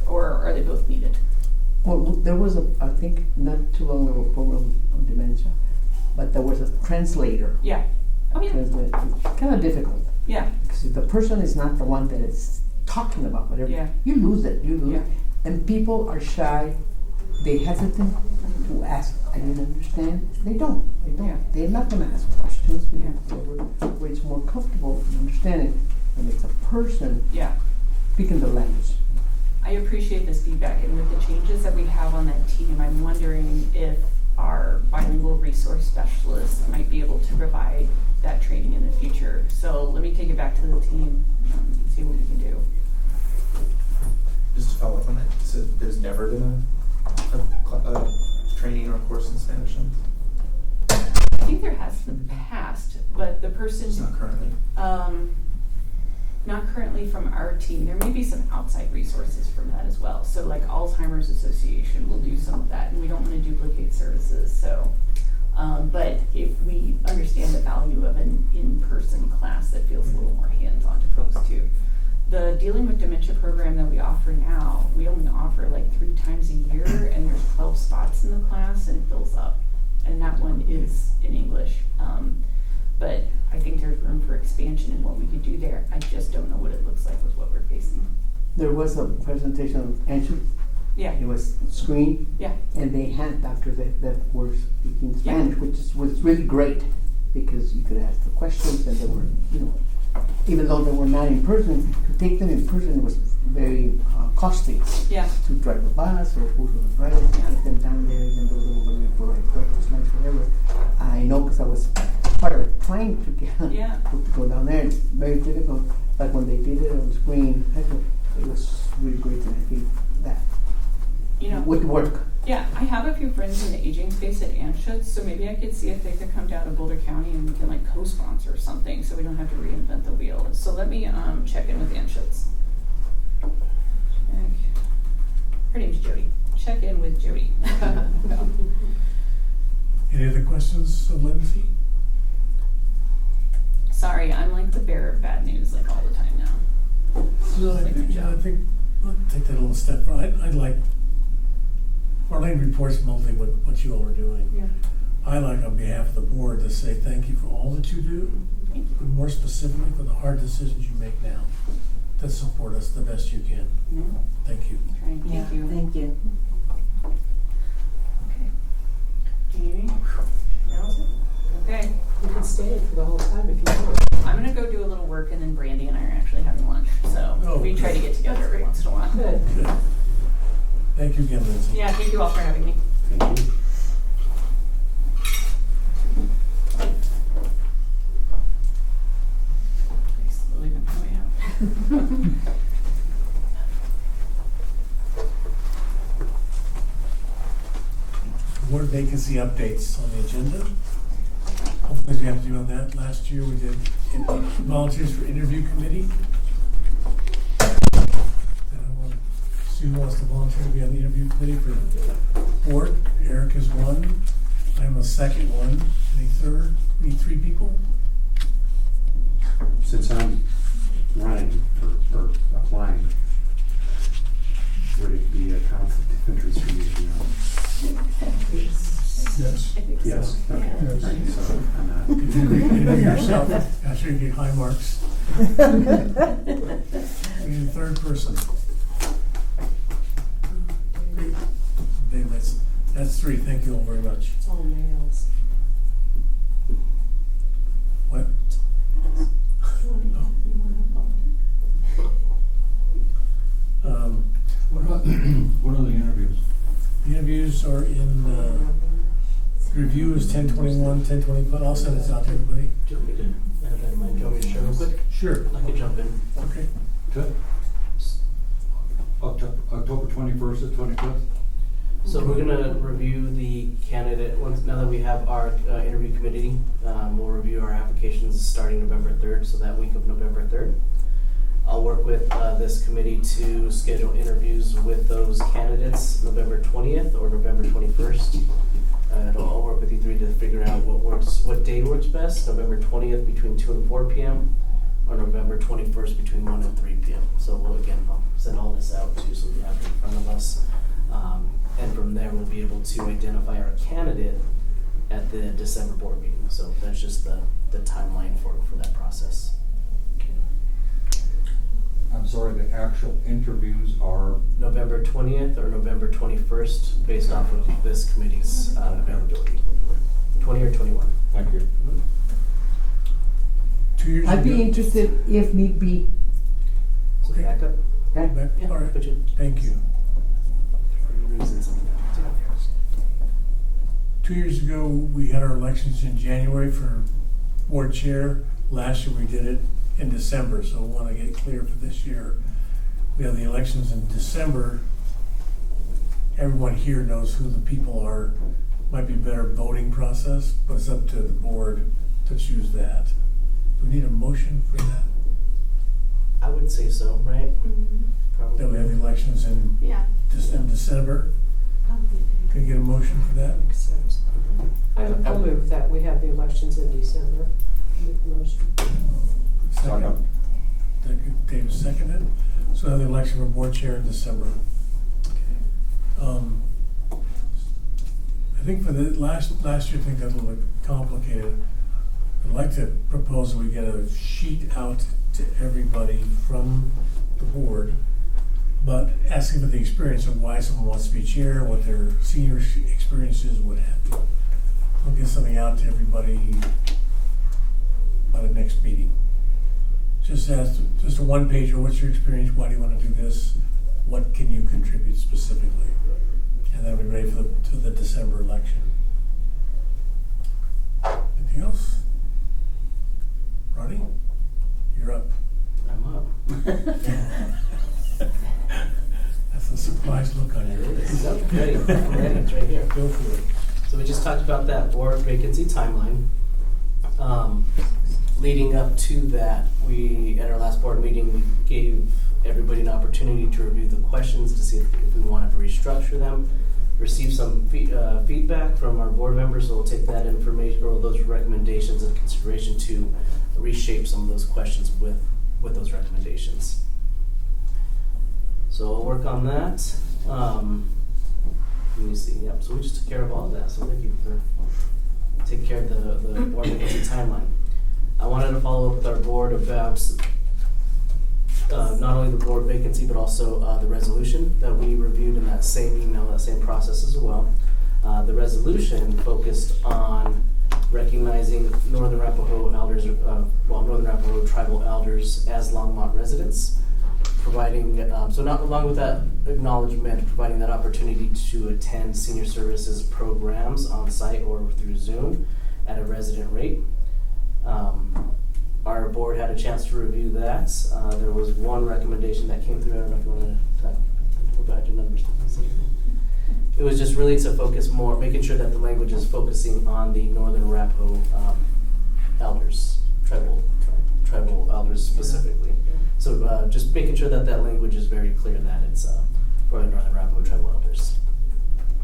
S8: or are they both needed?
S9: Well, there was I think not too long ago, a program on dementia, but there was a translator.
S8: Yeah. Oh yeah.
S9: Kind of difficult.
S8: Yeah.
S9: Because if the person is not the one that is talking about whatever,
S8: Yeah.
S9: you lose it.
S8: Yeah.
S9: And people are shy they hesitant to ask, I didn't understand. They don't.
S8: Yeah.
S9: They're not gonna ask questions.
S8: Yeah.
S9: Where it's more comfortable in understanding when it's a person
S8: Yeah.
S9: speaking the language.
S8: I appreciate this feedback, and with the changes that we have on that team, I'm wondering if our bilingual resource specialists might be able to provide that training in the future. So let me take it back to the team and see what we can do.
S11: Just to follow up on that, so there's never been a training or course in Spanish?
S8: I think there has in the past, but the person,
S11: It's not currently.
S8: not currently from our team. There may be some outside resources from that as well. So like Alzheimer's Association will do some of that, and we don't want to duplicate services. So, but if we understand the value of an in-person class that feels a little more hands-on to folks too. The Dealing with Dementia program that we offer now, we only offer like 3 times a year, and there's 12 spots in the class, and it fills up. And that one is in English. But I think there's room for expansion in what we could do there. I just don't know what it looks like with what we're facing.
S9: There was a presentation of answer.
S8: Yeah.
S9: It was screened.
S8: Yeah.
S9: And they had doctors that were speaking
S8: Yeah.
S9: Spanish, which was really great because you could ask the questions and they were, even though they were not in person, to take them in person was very costly.
S8: Yeah.
S9: To drive a bus or go to the drive, take them down there, even though they were going to for like breakfast, lunch, whatever. I know because I was part of it, trying to get to go down there. It's very difficult, but when they did it on screen, I thought it was really great, and I think that would work.
S8: Yeah, I have a few friends in the aging space at Anschutz, so maybe I could see if they could come down to Boulder County and we can like co-sponsor something so we don't have to reinvent the wheel. So let me check in with Anschutz. Her name's Jody. Check in with Jody.
S1: Any other questions of Lindsay?
S8: Sorry, I'm like the bearer of bad news like all the time now.
S1: No, I think I'll take that a little step further. I'd like, Marlene reports monthly what you all are doing.
S8: Yeah.
S1: I like on behalf of the board to say thank you for all that you do, but more specifically for the hard decisions you make now to support us the best you can.
S8: Yeah.
S1: Thank you.
S8: Thank you.
S5: Thank you.
S8: Okay. Do you need anything? No? Okay.
S7: You can stay for the whole time if you want.
S8: I'm gonna go do a little work, and then Brandy and I are actually having lunch. So we try to get together every once in a while.
S7: Good.
S1: Good. Thank you again, Lindsay.
S8: Yeah, thank you all for having me.
S10: Thank you.
S8: Pretty slowly been my way out.
S1: Board vacancy updates on the agenda. Hopefully we have to do on that. Last year we did volunteers for interview committee. Sue wants to volunteer to be on the interview committee for board. Eric is one. I'm a second one. Any third? We need 3 people.
S10: Since I'm running or applying, would it be a conflict of interest for me to be on?
S4: Yes.
S10: Yes, okay,
S4: Yes.
S10: all right, so I'm not.
S1: Interview yourself. I'm sure you get high marks. We need a third person. Dave, that's 3. Thank you all very much.
S7: It's all males.
S1: What?
S4: What are the interviews?
S1: The interviews are in, the review is 10/21, 10/25. I'll send this out to everybody.
S12: Do you want me to, do you want me to share real quick?
S1: Sure.
S12: I can jump in.
S1: Okay.
S4: October 21st to 25th?
S12: So we're gonna review the candidate, now that we have our interview committee, we'll review our applications starting November 3rd, so that week of November 3rd. I'll work with this committee to schedule interviews with those candidates November 20th or November 21st. I'll work with you 3 to figure out what day works best, November 20th between 2 and 4 p.m. or November 21st between 1 and 3 p.m. So I'll send all this out too, so we have it in front of us. And from there, we'll be able to identify our candidate at the December board meeting. So that's just the timeline for that process.
S4: I'm sorry, the actual interviews are,
S12: November 20th or November 21st, based off of this committee's availability. 20 or 21.
S4: thank you.
S1: 2 years
S9: I'd be
S1: ago.
S9: interested if need be.
S1: Okay.
S12: Backup?
S9: Okay?
S1: Back-
S12: Yeah,
S1: All right,
S12: put you.
S1: thank you.
S12: For any reasons.
S1: 2 years ago, we had our elections in January for board chair. Last year, we did it in December, so I want to get clear for this year. We have the elections in December. Everyone here knows who the people are. Might be a better voting process, but it's up to the board to choose that. Do we need a motion for that?
S12: I would say so, right? Probably.
S1: That we have the elections in
S6: Yeah.
S1: December? Can you get a motion for that?
S7: I'll move that we have the elections in December. Make the motion.
S1: Second. David seconded. So have the election for board chair in December. I think for the last year, I think that's a little bit complicated. I'd like to propose that we get a sheet out to everybody from the board, but asking for the experience of why someone wants to be chair, what their senior experience is, what have you. We'll get something out to everybody by the next meeting. Just a one pager, what's your experience, why do you want to do this, what can you contribute specifically? And then we're ready for the December election. Anything else? Ronnie, you're up.
S12: I'm up.
S1: That's a surprised look on your face.
S12: I'm ready. I'm ready. It's right here.
S1: Go for it.
S12: So we just talked about that board vacancy timeline. Leading up to that, we, at our last board meeting, we gave everybody an opportunity to review the questions to see if we wanted to restructure them, receive some feedback from our board members, so we'll take that information or those recommendations into consideration to reshape some of those questions with those recommendations. So I'll work on that. Let me see. Yep. So we just took care of all of that. So thank you for taking care of the board vacancy timeline. I wanted to follow up with our board about not only the board vacancy, but also the resolution that we reviewed in that same email, that same process as well. The resolution focused on recognizing Northern Arapaho elders, Northern Arapaho tribal elders as Longmont residents, providing, so not along with that acknowledgement, providing that opportunity to attend senior services programs on site or through Zoom at a resident rate. Our board had a chance to review that. There was one recommendation that came through. I don't know if you want to go back to numbers. It was just really to focus more, making sure that the language is focusing on the Northern Arapaho elders, tribal elders specifically. So just making sure that that language is very clear that it's for the Northern Arapaho tribal elders.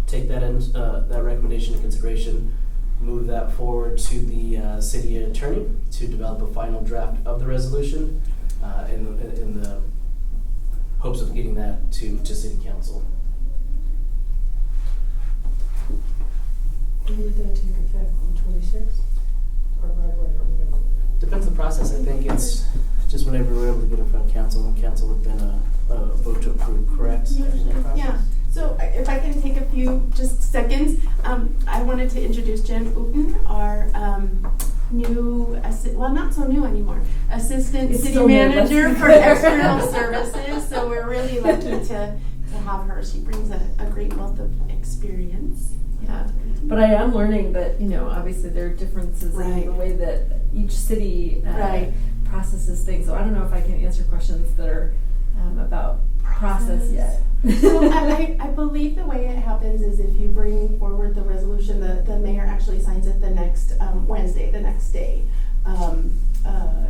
S12: Take that in, that recommendation into consideration. Move that forward to the city attorney to develop a final draft of the resolution in the hopes of getting that to city council.
S7: When would that take effect, on 26th? Or right away, or whatever?
S12: Depends on the process. I think it's just whenever we're able to get in front of council, and council would then vote to approve, correct?
S13: Usually, yeah. So if I can take a few just seconds, I wanted to introduce Jen Uten, our new, well, not so new anymore, assistant
S5: It's
S13: city
S5: still new,
S13: manager
S5: let's-
S13: for external services. So we're really lucky to have her. She brings a great wealth of experience.
S5: Yeah, but I am learning that, obviously there are differences in
S13: Right.
S5: the way that each city
S13: Right.
S5: processes things. So I don't know if I can answer questions that are about process yet.
S13: So I believe the way it happens is if you bring forward the resolution, the mayor actually signs it the next Wednesday, the next day.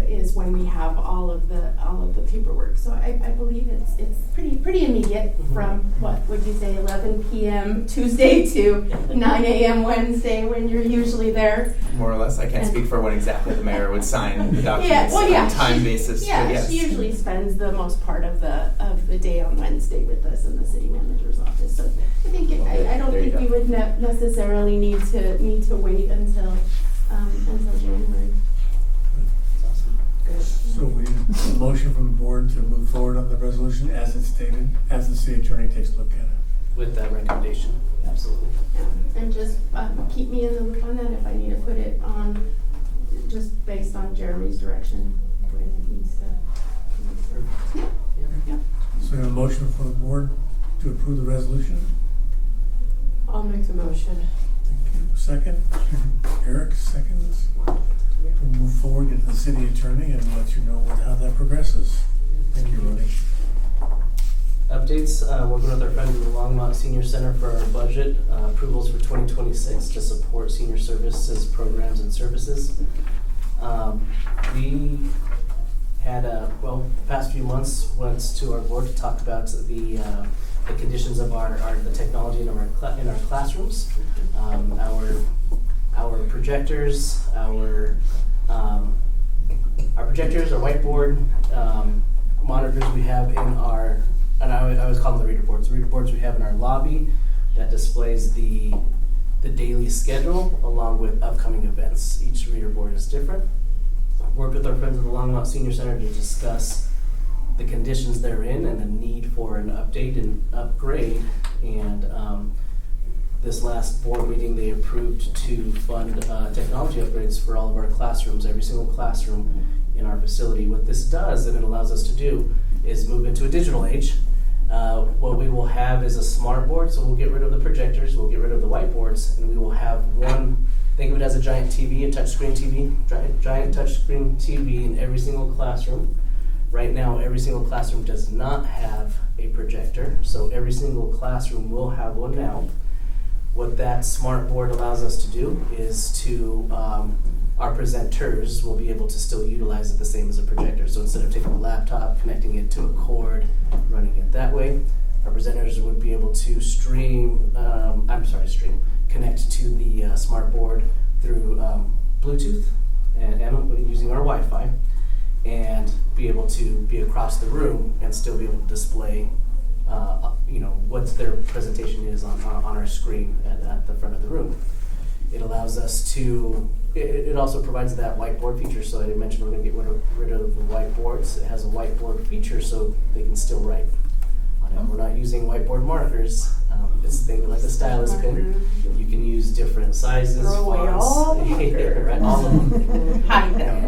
S13: Is when we have all of the paperwork. So I believe it's pretty immediate from what would you say 11 p.m. Tuesday to 9 a.m. Wednesday when you're usually there.
S11: More or less, I can't speak for when exactly the mayor would sign the documents
S13: Yeah,
S11: on time basis.
S13: Yeah,
S11: but yes.
S13: she usually spends the most part of the day on Wednesday with us in the city manager's office. So I think I don't
S11: There you
S13: think we would necessarily need to wait until January.
S12: That's awesome.
S7: Good.
S1: So we need a motion from the board to move forward on the resolution as it's stated, as the city attorney takes a look at it.
S12: With that recommendation, absolutely.
S13: And just keep me in the loop on that if I need to put it on, just based on Jeremy's direction, when it needs to. Yeah.
S1: So we have a motion for the board to approve the resolution.
S7: I'll make the motion.
S1: Thank you. Second, Eric seconds. We'll move forward, get to the city attorney and let you know how that progresses. Thank you, Rony.
S12: Updates, working with our friends at the Longmont Senior Center for our budget approvals for 2026 to support senior services programs and services. We had, the past few months went to our board to talk about the conditions of the technology in our classrooms. Our projectors, our whiteboard monitors we have in our, and I always call them the reader boards. The reader boards we have in our lobby that displays the daily schedule along with upcoming events. Each reader board is different. Worked with our friends at the Longmont Senior Center to discuss the conditions they're in and the need for an update and upgrade. And this last board meeting, they approved to fund technology upgrades for all of our classrooms, every single classroom in our facility. What this does, and it allows us to do, is move into a digital age. What we will have is a smart board, so we'll get rid of the projectors, we'll get rid of the whiteboards, and we will have one, think of it as a giant TV, a touchscreen TV, giant touchscreen TV in every single classroom. Right now, every single classroom does not have a projector, so every single classroom will have one now. What that smart board allows us to do is to, our presenters will be able to still utilize it the same as a projector. So instead of taking a laptop, connecting it to a cord, running it that way, our presenters would be able to connect to the smart board through Bluetooth and using our Wi-Fi, and be able to be across the room and still be able to display what their presentation is on our screen at the front of the room. It allows us to, it also provides that whiteboard feature. So I mentioned we're going to get rid of the whiteboards. It has a whiteboard feature so they can still write on it. We're not using whiteboard markers. It's think like a stylus pen. You can use different sizes,
S7: Throw away
S12: fonts.
S7: all the markers.
S12: Right, all of them.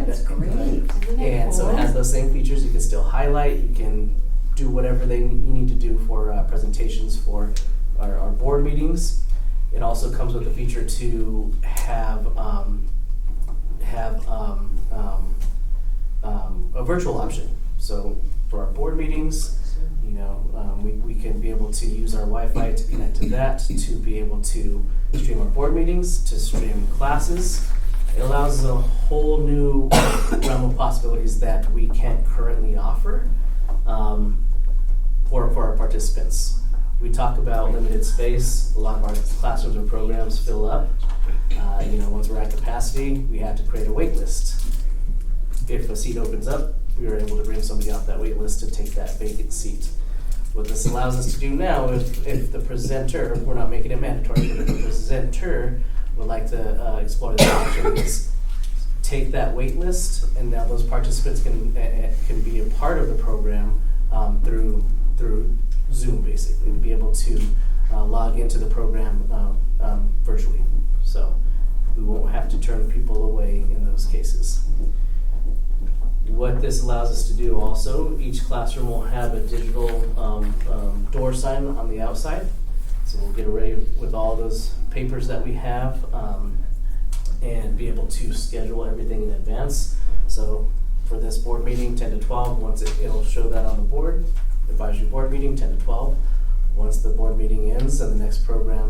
S13: That's great.
S12: And so it has those same features. You can still highlight. You can do whatever you need to do for presentations for our board meetings. It also comes with the feature to have a virtual option. So for our board meetings, we can be able to use our Wi-Fi to connect to that, to be able to stream our board meetings, to stream classes. It allows a whole new realm of possibilities that we can't currently offer for our participants. We talk about limited space. A lot of our classrooms or programs fill up. Once we're at capacity, we have to create a wait list. If a seat opens up, we are able to bring somebody off that wait list to take that vacant seat. What this allows us to do now, if the presenter, we're not making it mandatory, but if the presenter would like to explore the options, take that wait list, and now those participants can be a part of the program through Zoom, basically, to be able to log into the program virtually. So we won't have to turn people away in those cases. What this allows us to do also, each classroom will have a digital door sign on the outside. So we'll get away with all those papers that we have and be able to schedule everything in advance. So for this board meeting, 10 to 12, once it'll show that on the board. Advisory board meeting, 10 to 12. Once the board meeting ends and the next program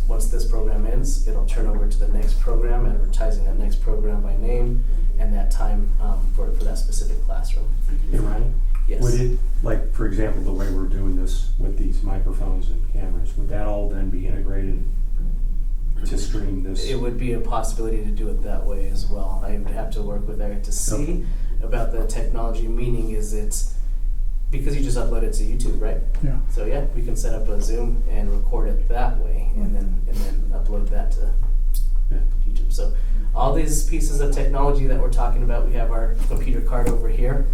S12: once this program ends, it'll turn over to the next program, advertising that next program by name and that time for that specific classroom.
S10: Hey, Ryan?
S12: Yes.
S10: Would it, like, for example, the way we're doing this with these microphones and cameras, would that all then be integrated to stream this?
S12: It would be a possibility to do it that way as well. I would have to work with Eric to see about the technology, meaning is it's because you just upload it to YouTube, right?
S1: Yeah.
S12: So yeah, we can set up a Zoom and record it that way, and then upload that to YouTube. So all these pieces of technology that we're talking about, we have our computer card over here.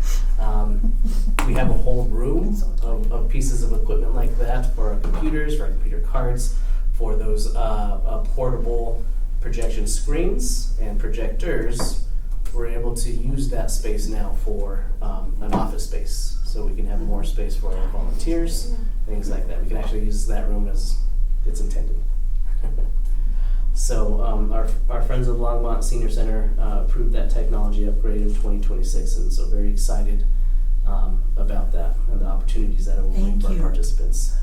S12: We have a whole room of pieces of equipment like that for our computers, for our computer cards, for those portable projection screens and projectors. We're able to use that space now for an office space, so we can have more space for our volunteers, things like that. We can actually use that room as it's intended. So our friends at Longmont Senior Center approved that technology upgrade in 2026, and so very excited about that and the opportunities that it will bring for our participants.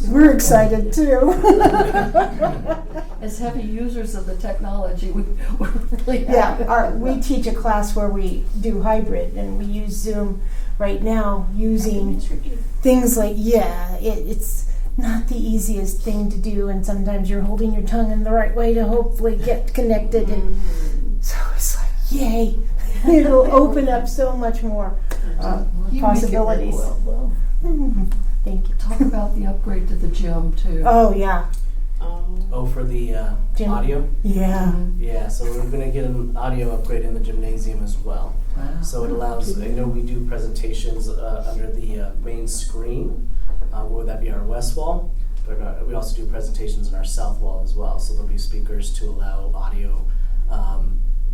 S14: We're excited too.
S2: As heavy users of the technology, we're really happy.
S14: We teach a class where we do hybrid, and we use Zoom right now using things like, it's not the easiest thing to do, and sometimes you're holding your tongue in the right way to hopefully get connected, and so it's like, yay, it'll open up so much more possibilities. Thank you.
S2: Talk about the upgrade to the gym too.
S14: Oh yeah.
S12: Oh, for the audio?
S14: Yeah.
S12: Yeah, so we're going to get an audio upgrade in the gymnasium as well.
S2: Wow.
S12: So it allows, I know we do presentations under the main screen, would that be our west wall, but we also do presentations in our south wall as well. So there'll be speakers to allow audio,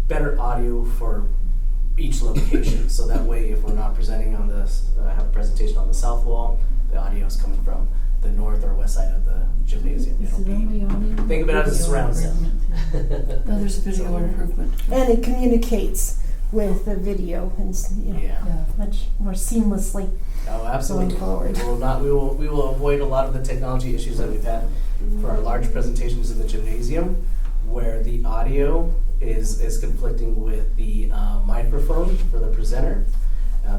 S12: better audio for each location. So that way, if we're not presenting on this, have a presentation on the south wall, the audio is coming from the north or west side of the gymnasium.
S2: Is it only audio?
S12: Think of it as a surround sound.
S2: No, there's video improvement.
S14: And it communicates with the video and much more seamlessly.
S12: Oh, absolutely.
S14: Going forward.
S12: We will avoid a lot of the technology issues that we've had for our large presentations in the gymnasium, where the audio is conflicting with the microphone for the presenter.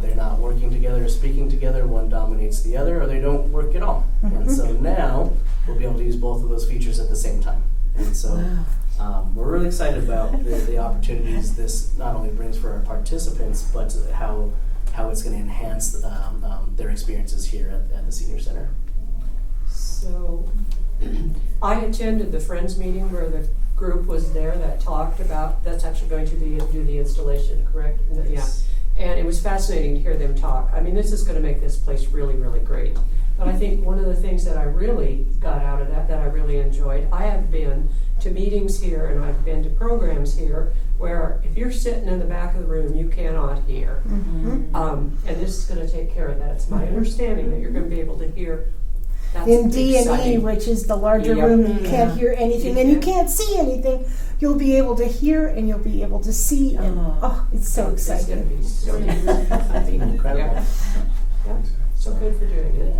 S12: They're not working together or speaking together. One dominates the other, or they don't work at all. And so now we'll be able to use both of those features at the same time. And so we're really excited about the opportunities this not only brings for our participants, but how it's going to enhance their experiences here at the Senior Center.
S7: So I attended the Friends meeting where the group was there that talked about, that's actually going to do the installation, correct?
S12: Yes.
S7: Yeah. And it was fascinating to hear them talk. I mean, this is going to make this place really, really great. But I think one of the things that I really got out of that I really enjoyed, I have been to meetings here and I've been to programs here where if you're sitting in the back of the room, you cannot hear. And this is going to take care of that. It's my understanding that you're going to be able to hear. That's
S14: in D&E,
S7: exciting.
S14: which is the larger room, and you can't hear anything, and you can't see anything. You'll be able to hear, and you'll be able to see, and it's so exciting.
S7: It's going to be so exciting.
S12: Incredible.
S7: Yeah. So good for doing it.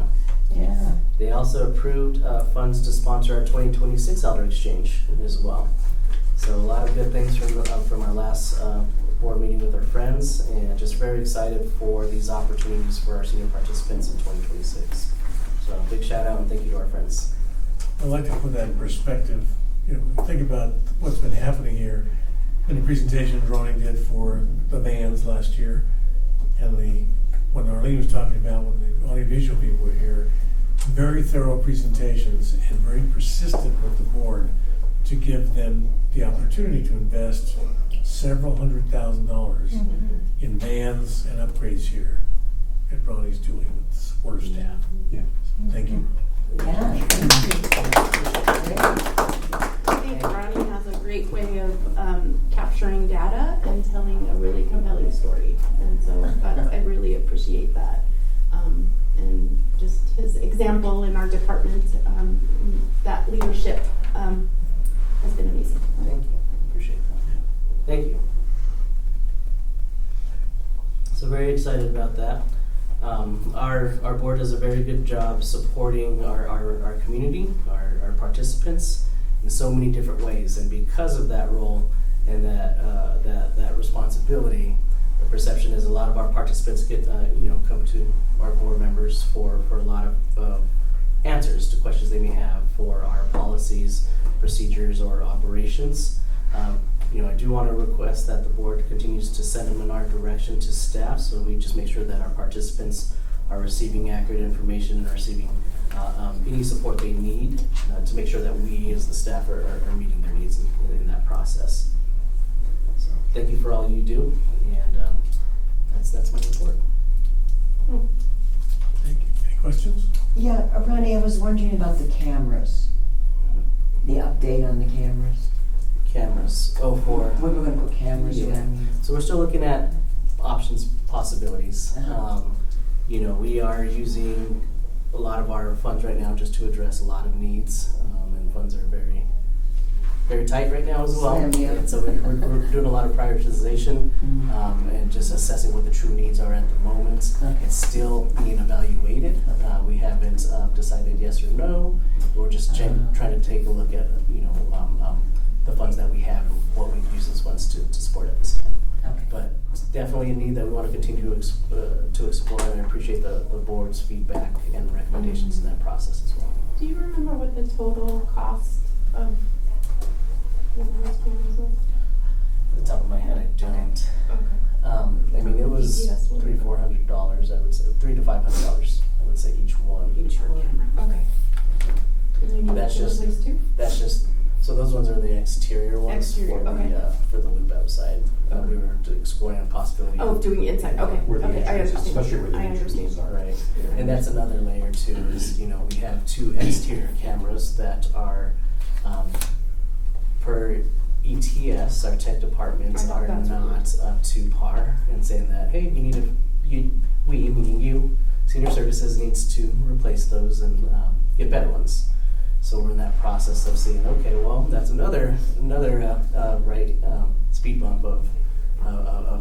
S2: Yeah.
S12: They also approved funds to sponsor our 2026 Elder Exchange as well. So a lot of good things from our last board meeting with our friends, and just very excited for these opportunities for our senior participants in 2026. So big shout out and thank you to our friends.
S1: I'd like to put that in perspective. Think about what's been happening here in the presentation Ronnie did for the bands last year, and when Arlene was talking about when the audiovisual people were here, very thorough presentations and very persistent with the board to give them the opportunity to invest several $100,000 in bands and upgrades here at Ronnie's doing with the support staff.
S10: Yeah.
S1: Thank you.
S13: I think Ronnie has a great way of capturing data and telling a really compelling story, and so I really appreciate that. And just his example in our department, that leadership has been amazing.
S12: Thank you. Appreciate that. Thank you. So very excited about that. Our board does a very good job supporting our community, our participants in so many different ways, and because of that role and that responsibility, the perception is a lot of our participants get come to our board members for a lot of answers to questions they may have for our policies, procedures, or operations. I do want to request that the board continues to send them in our direction to staff, so we just make sure that our participants are receiving accurate information and receiving any support they need to make sure that we as the staff are meeting their needs in that process. thank you for all you do, and that's my report.
S1: Thank you. Any questions?
S15: Yeah, Ronnie, I was wondering about the cameras. The update on the cameras.
S12: Cameras. Oh, for
S15: We were gonna put cameras
S12: Yeah.
S15: around here.
S12: So we're still looking at options, possibilities.
S15: Uh-huh.
S12: You know, we are using a lot of our funds right now just to address a lot of needs, and funds are very, very tight right now as well.
S15: Slim, yeah.
S12: And so we're doing a lot of prioritization,
S15: Mhm.
S12: and just assessing what the true needs are at the moment.
S15: Okay.
S12: It's still being evaluated. We haven't decided yes or no. We're just trying to take a look at, you know, the funds that we have and what we can use those funds to support at this time.
S15: Okay.
S12: But it's definitely a need that we want to continue to explore, and I appreciate the board's feedback and recommendations in that process as well.
S13: Do you remember what the total cost of one of those cameras was?
S12: At the top of my head, I don't.
S13: Okay.
S12: I mean, it was
S13: PPS one?
S12: $300-400, I would say, $300 to $500, I would say each one.
S13: Each one. Okay. And you need
S12: That's
S13: to
S12: just-
S13: replace two?
S12: That's just, so those ones are the exterior ones
S13: Exterior,
S12: for
S13: okay.
S12: for the loop outside.
S13: Okay.
S12: We were exploring a possibility.
S13: Oh, doing inside, okay.
S10: Where the
S13: Okay, I
S10: entries,
S13: understand.
S10: especially where the
S13: I
S10: entries
S13: understand.
S10: are.
S12: Right, and that's another layer too, is, you know, we have 2 exterior cameras that are, per ETS, our tech departments
S13: I thought
S12: are
S13: that's what
S12: not up to par, and saying that, hey, we need we, meaning you, senior services needs to replace those and get better ones. So we're in that process of seeing, okay, well, that's another speed bump of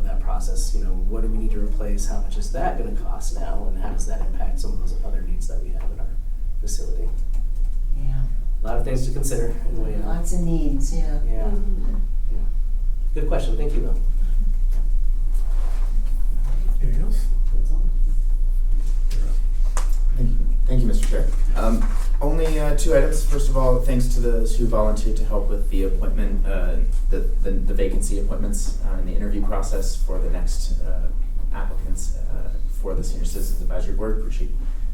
S12: that process. You know, what do we need to replace? How much is that going to cost now? And how does that impact some of those other needs that we have in our facility?
S15: Yeah.
S12: A lot of things to consider and weigh on.
S15: Lots of needs, yeah.
S12: Yeah.
S13: Mhm.
S12: Yeah. Good question. Thank you, though.
S1: Anything else?
S12: That's all.
S11: Thank you, Mr. Chair. Only 2 items. First of all, thanks to those who volunteered to help with the appointment, the vacancy appointments in the interview process for the next applicants for the Senior Citizens Advisory Board. Appreciate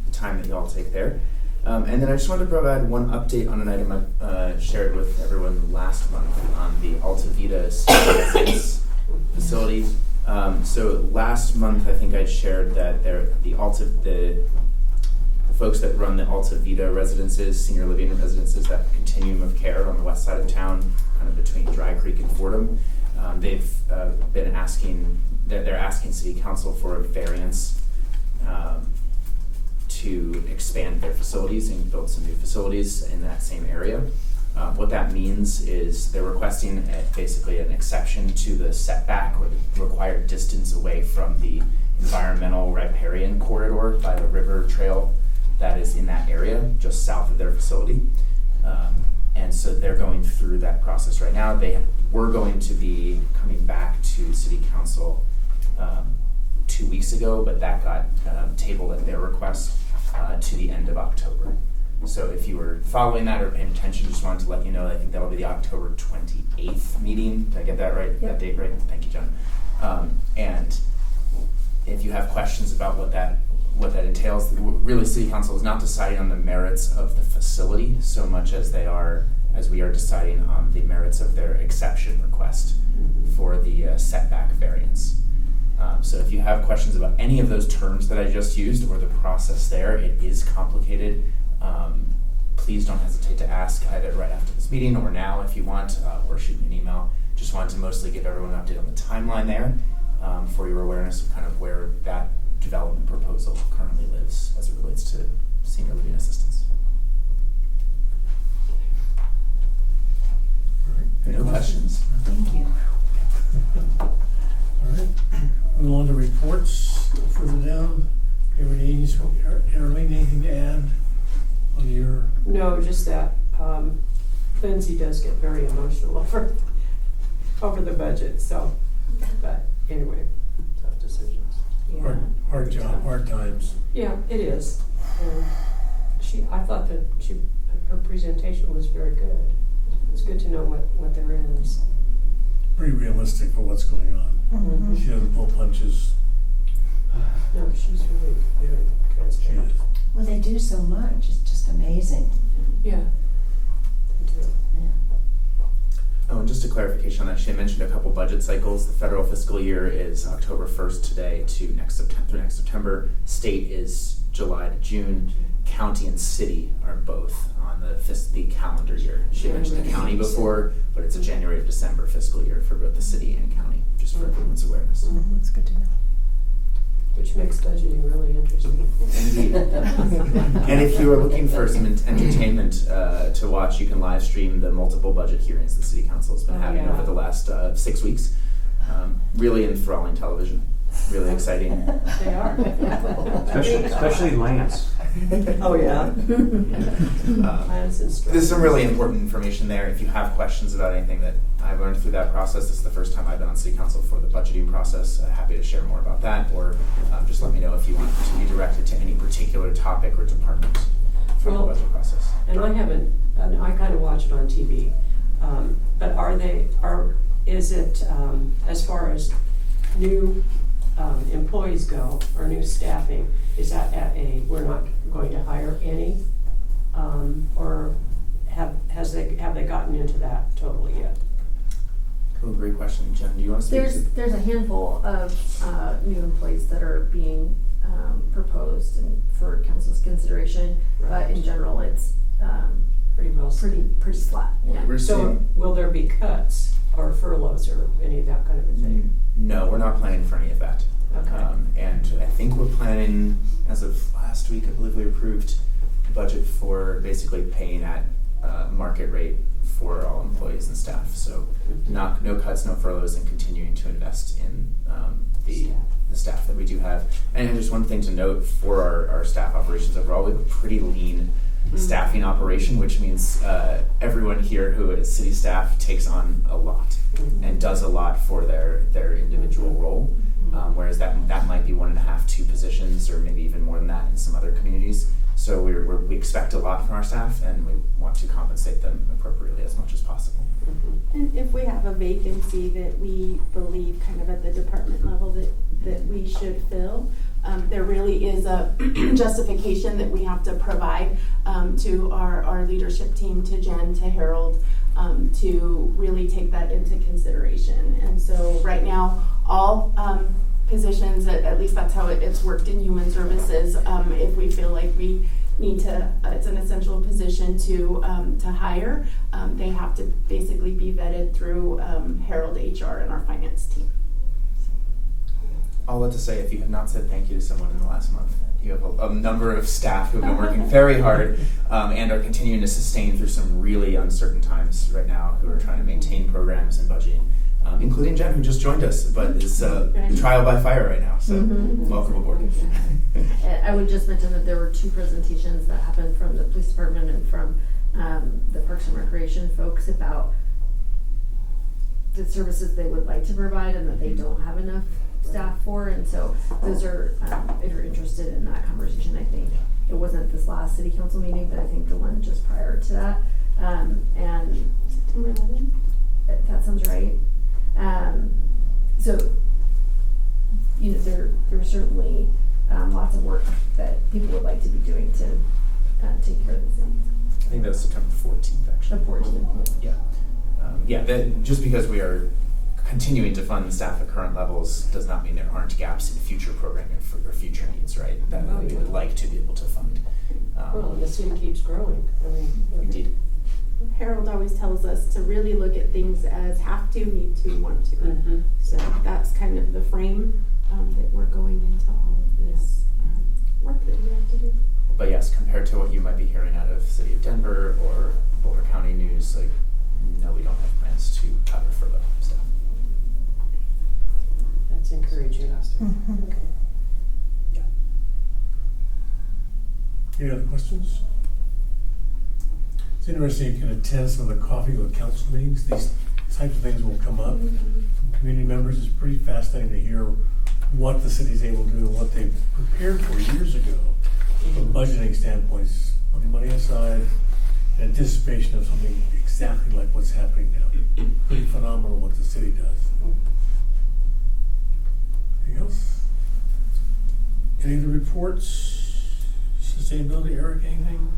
S11: the time that you all take there. And then I just wanted to provide one update on an item I shared with everyone last month on the Alta Vita Residence facility. So last month, I think I shared that the folks that run the Alta Vita residences, senior living residences, that continuum of care on the west side of town, kind of between Dry Creek and Fordham, they've been asking, they're asking City Council for a variance to expand their facilities and build some new facilities in that same area. What that means is they're requesting basically an exception to the setback or the required distance away from the environmental riparian corridor by the river trail that is in that area, just south of their facility. And so they're going through that process right now. They were going to be coming back to City Council 2 weeks ago, but that got tabled at their request to the end of October. So if you were following that or paying attention, just wanted to let you know, I think that'll be the October 28th meeting. Did I get that right?
S14: Yep.
S11: That date right? Thank you, John. And if you have questions about what that entails, really City Council is not deciding on the merits of the facility so much as we are deciding on the merits of their exception request for the setback variance. So if you have questions about any of those terms that I just used or the process there, it is complicated. Please don't hesitate to ask either right after this meeting or now if you want, or shoot me an email. Just wanted to mostly give everyone an update on the timeline there for your awareness of kind of where that development proposal currently lives as it relates to senior living assistance.
S1: All right.
S11: No questions?
S15: Thank you.
S1: All right. Move on to reports. Further down, Arlene, anything to add on your?
S7: No, just that Lindsay does get very emotional over the budget, so, but anyway.
S12: Tough decisions.
S7: Yeah.
S1: Hard job, hard times.
S7: Yeah, it is. And I thought that her presentation was very good. It's good to know what there is.
S1: Pretty realistic for what's going on.
S14: Mhm.
S1: She doesn't pull punches.
S7: No, she's really very
S1: She
S7: transparent.
S1: is.
S15: Well, they do so much. It's just amazing.
S7: Yeah. They do.
S15: Yeah.
S11: Oh, and just a clarification on that, she had mentioned a couple budget cycles. The federal fiscal year is October 1st today to next September. State is July to June. County and city are both on the calendar year. She had mentioned the county before, but it's a January to December fiscal year for both the city and county, just for everyone's awareness.
S14: That's good to know.
S7: Which makes budgeting really interesting.
S11: Indeed. And if you are looking for some entertainment to watch, you can live stream the multiple budget hearings the City Council has been having over the last 6 weeks. Really enthralling television. Really exciting.
S7: They are.
S10: Especially Lance.
S7: Oh, yeah. There's some really important information there. If you have questions about anything that I've learned through that process, this is the first time I've been on City Council for the budgeting process. Happy to share more about that, or just let me know if you want to be directed to any particular topic or department from the budget process. And I kind of watch it on TV, but is it, as far as new employees go, or new staffing, is that at we're not going to hire any, or have they gotten into that totally yet?
S11: Oh, great question, Jen. Do you want to speak?
S6: There's a handful of new employees that are being proposed and for council's consideration, but in general, it's
S7: pretty well
S6: pretty flat. Yeah.
S7: So will there be cuts or furloughs or any of that kind of a thing?
S11: No, we're not planning for any of that.
S7: Okay.
S11: And I think we're planning, as of last week, I believe we approved a budget for basically paying at market rate for all employees and staff. So no cuts, no furloughs, and continuing to invest in the staff that we do have. And just one thing to note for our staff operations overall, we have a pretty lean staffing operation, which means everyone here who is city staff takes on a lot and does a lot for their individual role. Whereas that might be 1.5, 2 positions, or maybe even more than that in some other communities. So we expect a lot from our staff, and we want to compensate them appropriately as much as possible.
S13: And if we have a vacancy that we believe kind of at the department level that we should fill, there really is a justification that we have to provide to our leadership team, to Jen, to Harold, to really take that into consideration. And so right now, all positions, at least that's how it's worked in human services, if we feel like we need to, it's an essential position to hire, they have to basically be vetted through Harold HR and our finance team.
S11: All that to say, if you have not said thank you to someone in the last month, you have a number of staff who have been working very hard and are continuing to sustain through some really uncertain times right now, who are trying to maintain programs and budgeting, including Jen, who just joined us, but is trial by fire right now. So welcome aboard.
S6: I would just mention that there were 2 presentations that happened from the police department and from the Parks and Recreation folks about the services they would like to provide and that they don't have enough staff for, and so those are, if you're interested in that conversation, I think it wasn't this last city council meeting, but I think the one just prior to that, and
S13: September 11th?
S6: That sounds right. So, there's certainly lots of work that people would like to be doing to take care of the city.
S11: I think that was September 14th, actually.
S6: The 14th.
S11: Yeah. Just because we are continuing to fund staff at current levels does not mean there aren't gaps in future programming or future needs, right? That we would like to be able to fund.
S7: Well, the city keeps growing.
S11: Indeed.
S13: Harold always tells us to really look at things as have to, need to, want to. So that's kind of the frame that we're going into all of this work that we have to do.
S11: But yes, compared to what you might be hearing out of City of Denver or Boulder County news, no, we don't have plans to cover furlough staff.
S7: That's encouraging. Okay.
S11: Yeah.
S1: Any other questions? It's interesting you can attend some of the coffee with council meetings. These types of things will come up from community members. It's pretty fascinating to hear what the city's able to do and what they prepared for years ago from a budgeting standpoint, putting money aside in anticipation of something exactly like what's happening now. Pretty phenomenal what the city does. Anything else? Any of the reports? Sustainability, Eric, anything?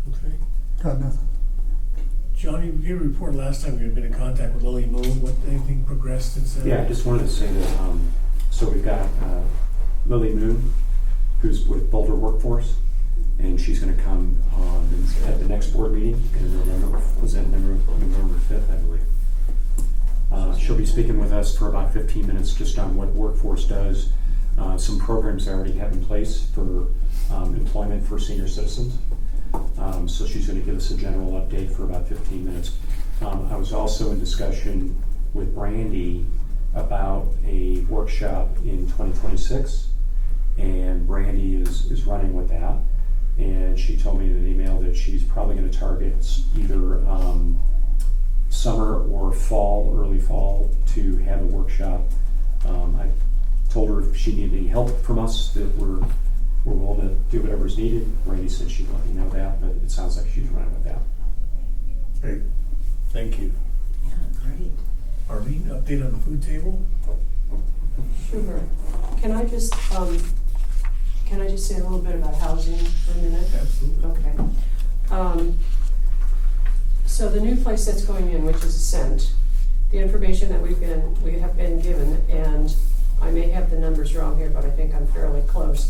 S1: Okay.
S9: Got nothing.
S1: John, you gave a report last time you had been in contact with Lily Moon. What, anything progressed since then?
S10: Yeah, I just wanted to say that, so we've got Lily Moon, who's with Boulder Workforce, and she's gonna come at the next board meeting in November, was that November 5th, I believe. She'll be speaking with us for about 15 minutes just on what Workforce does, some programs they already have in place for employment for senior citizens. So she's going to give us a general update for about 15 minutes. I was also in discussion with Brandy about a workshop in 2026, and Brandy is running with that. And she told me in an email that she's probably going to target either summer or fall, early fall, to have a workshop. I told her if she needed any help from us, that we're willing to do whatever's needed. Brandy said she'd let me know that, but it sounds like she's running with that.
S1: Great. Thank you.
S15: Yeah, great.
S1: Arlene, update on the food table?
S7: Sure. Can I just say a little bit about housing for a minute?
S1: Absolutely.
S7: Okay. So the new place that's going in, which is Ascent, the information that we have been given, and I may have the numbers wrong here, but I think I'm fairly close.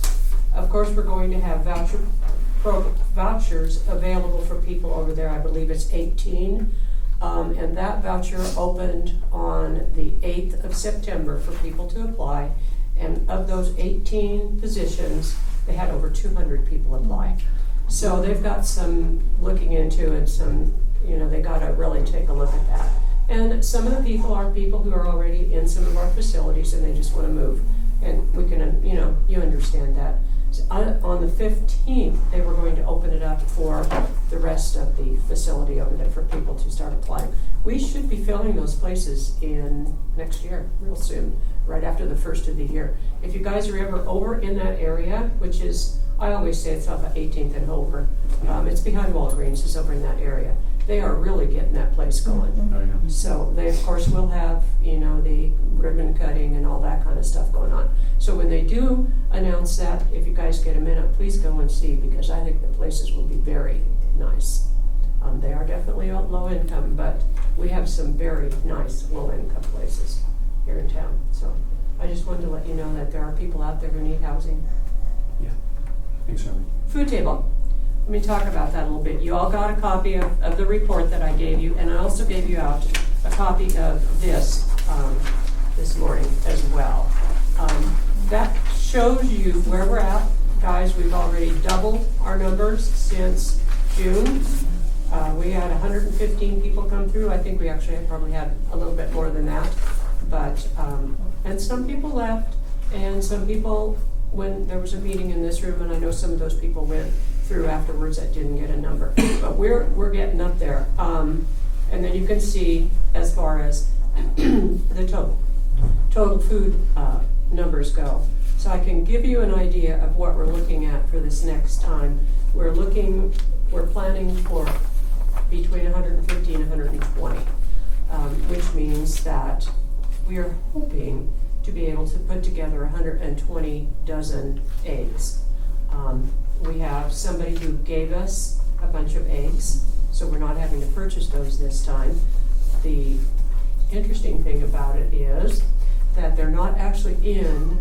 S7: Of course, we're going to have vouchers available for people over there. I believe it's 18. And that voucher opened on the 8th of September for people to apply. And of those 18 positions, they had over 200 people apply. So they've got some looking into and some, they got to really take a look at that. And some of the people are people who are already in some of our facilities and they just want to move. And we can, you understand that. So on the 15th, they were going to open it up for the rest of the facility over there for people to start applying. We should be filling those places in next year, real soon, right after the first of the year. If you guys are ever over in that area, which is, I always say it's off of 18th and over, it's behind Walgreens, it's over in that area. They are really getting that place going.
S10: Oh, yeah.
S7: So they, of course, will have, the ribbon cutting and all that kind of stuff going on. So when they do announce that, if you guys get a minute, please go and see, because I think the places will be very nice. They are definitely low income, but we have some very nice low income places here in town. So I just wanted to let you know that there are people out there who need housing.
S10: Yeah. Thanks, Arlene.
S7: Food table. Let me talk about that a little bit. You all got a copy of the report that I gave you, and I also gave you out a copy of this morning as well. That shows you where we're at. Guys, we've already doubled our numbers since June. We had 115 people come through. I think we actually probably had a little bit more than that. But, and some people left, and some people, when there was a meeting in this room, and I know some of those people went through afterwards that didn't get a number. But we're getting up there. And then you can see as far as the total food numbers go. So I can give you an idea of what we're looking at for this next time. We're planning for between 150 and 120, which means that we are hoping to be able to put together 120 dozen eggs. We have somebody who gave us a bunch of eggs, so we're not having to purchase those this time. The interesting thing about it is that they're not actually in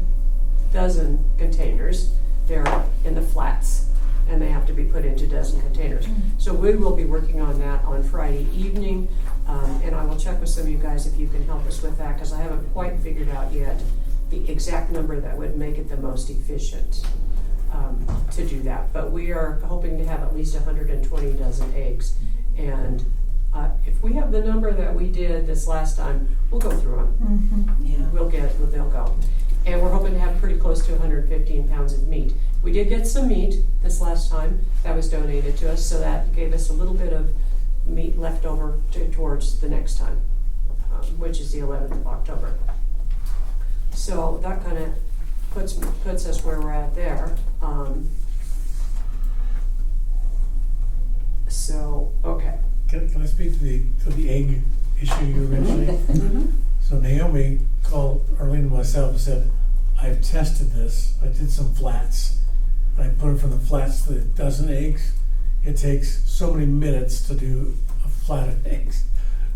S7: dozen containers, they're in the flats, and they have to be put into dozen containers. So we will be working on that on Friday evening, and I will check with some of you guys if you can help us with that, because I haven't quite figured out yet the exact number that would make it the most efficient to do that. But we are hoping to have at least 120 dozen eggs, and if we have the number that we did this last time, we'll go through them.
S15: Yeah.
S7: They'll go. And we're hoping to have pretty close to 115 pounds of meat. We did get some meat this last time that was donated to us, so that gave us a little bit of meat left over towards the next time, which is the 11th of October. So that kind of puts us where we're at there. Okay.
S1: Can I speak to the egg issue you were mentioning? So Naomi called Arlene and myself and said, I've tested this. I did some flats. And I put it from the flats to the dozen eggs. It takes so many minutes to do a flat of eggs.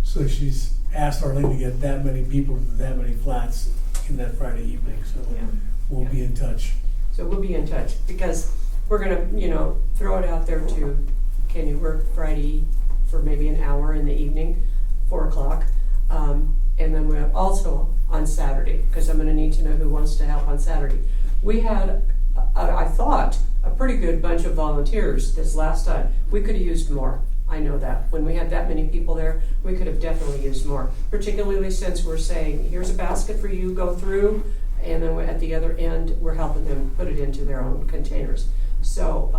S1: So she's asked Arlene to get that many people to that many flats in that Friday evening, so
S7: Yeah.
S1: we'll be in touch.
S7: So we'll be in touch, because we're gonna, throw it out there to, can you work Friday for maybe an hour in the evening, 4 o'clock? And then we're also on Saturday, because I'm gonna need to know who wants to help on Saturday. We had, I thought, a pretty good bunch of volunteers this last time. We could have used more. I know that. When we had that many people there, we could have definitely used more, particularly since we're saying, here's a basket for you, go through, and then at the other end, we're helping them put it into their own containers. So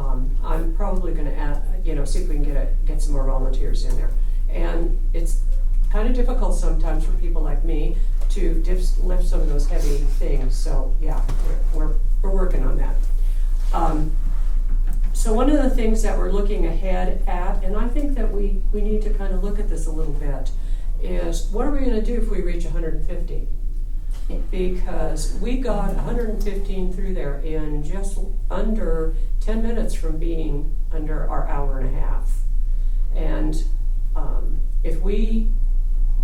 S7: I'm probably going to add, see if we can get some more volunteers in there. And it's kind of difficult sometimes for people like me to lift some of those heavy things. So yeah, we're working on that. So one of the things that we're looking ahead at, and I think that we need to kind of look at this a little bit, is what are we going to do if we reach 150? Because we got 115 through there in just under 10 minutes from being under our hour and a half. And if we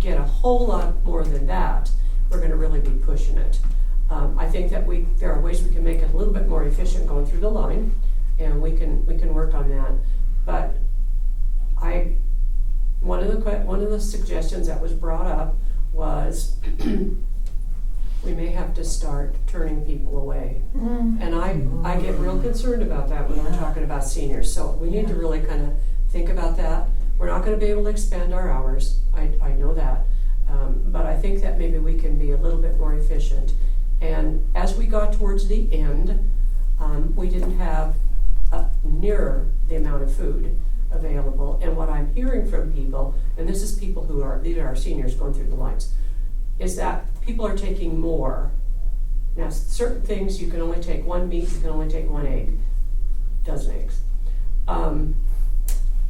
S7: get a whole lot more than that, we're going to really be pushing it. I think that there are ways we can make it a little bit more efficient going through the line, and we can work on that. But one of the suggestions that was brought up was we may have to start turning people away. And I get real concerned about that when we're talking about seniors. So we need to really kind of think about that. We're not going to be able to expand our hours. I know that. But I think that maybe we can be a little bit more efficient. And as we got towards the end, we didn't have near the amount of food available. And what I'm hearing from people, and this is people these are our seniors going through the lines, is that people are taking more. Now, certain things, you can only take one meat, you can only take one egg, dozen eggs.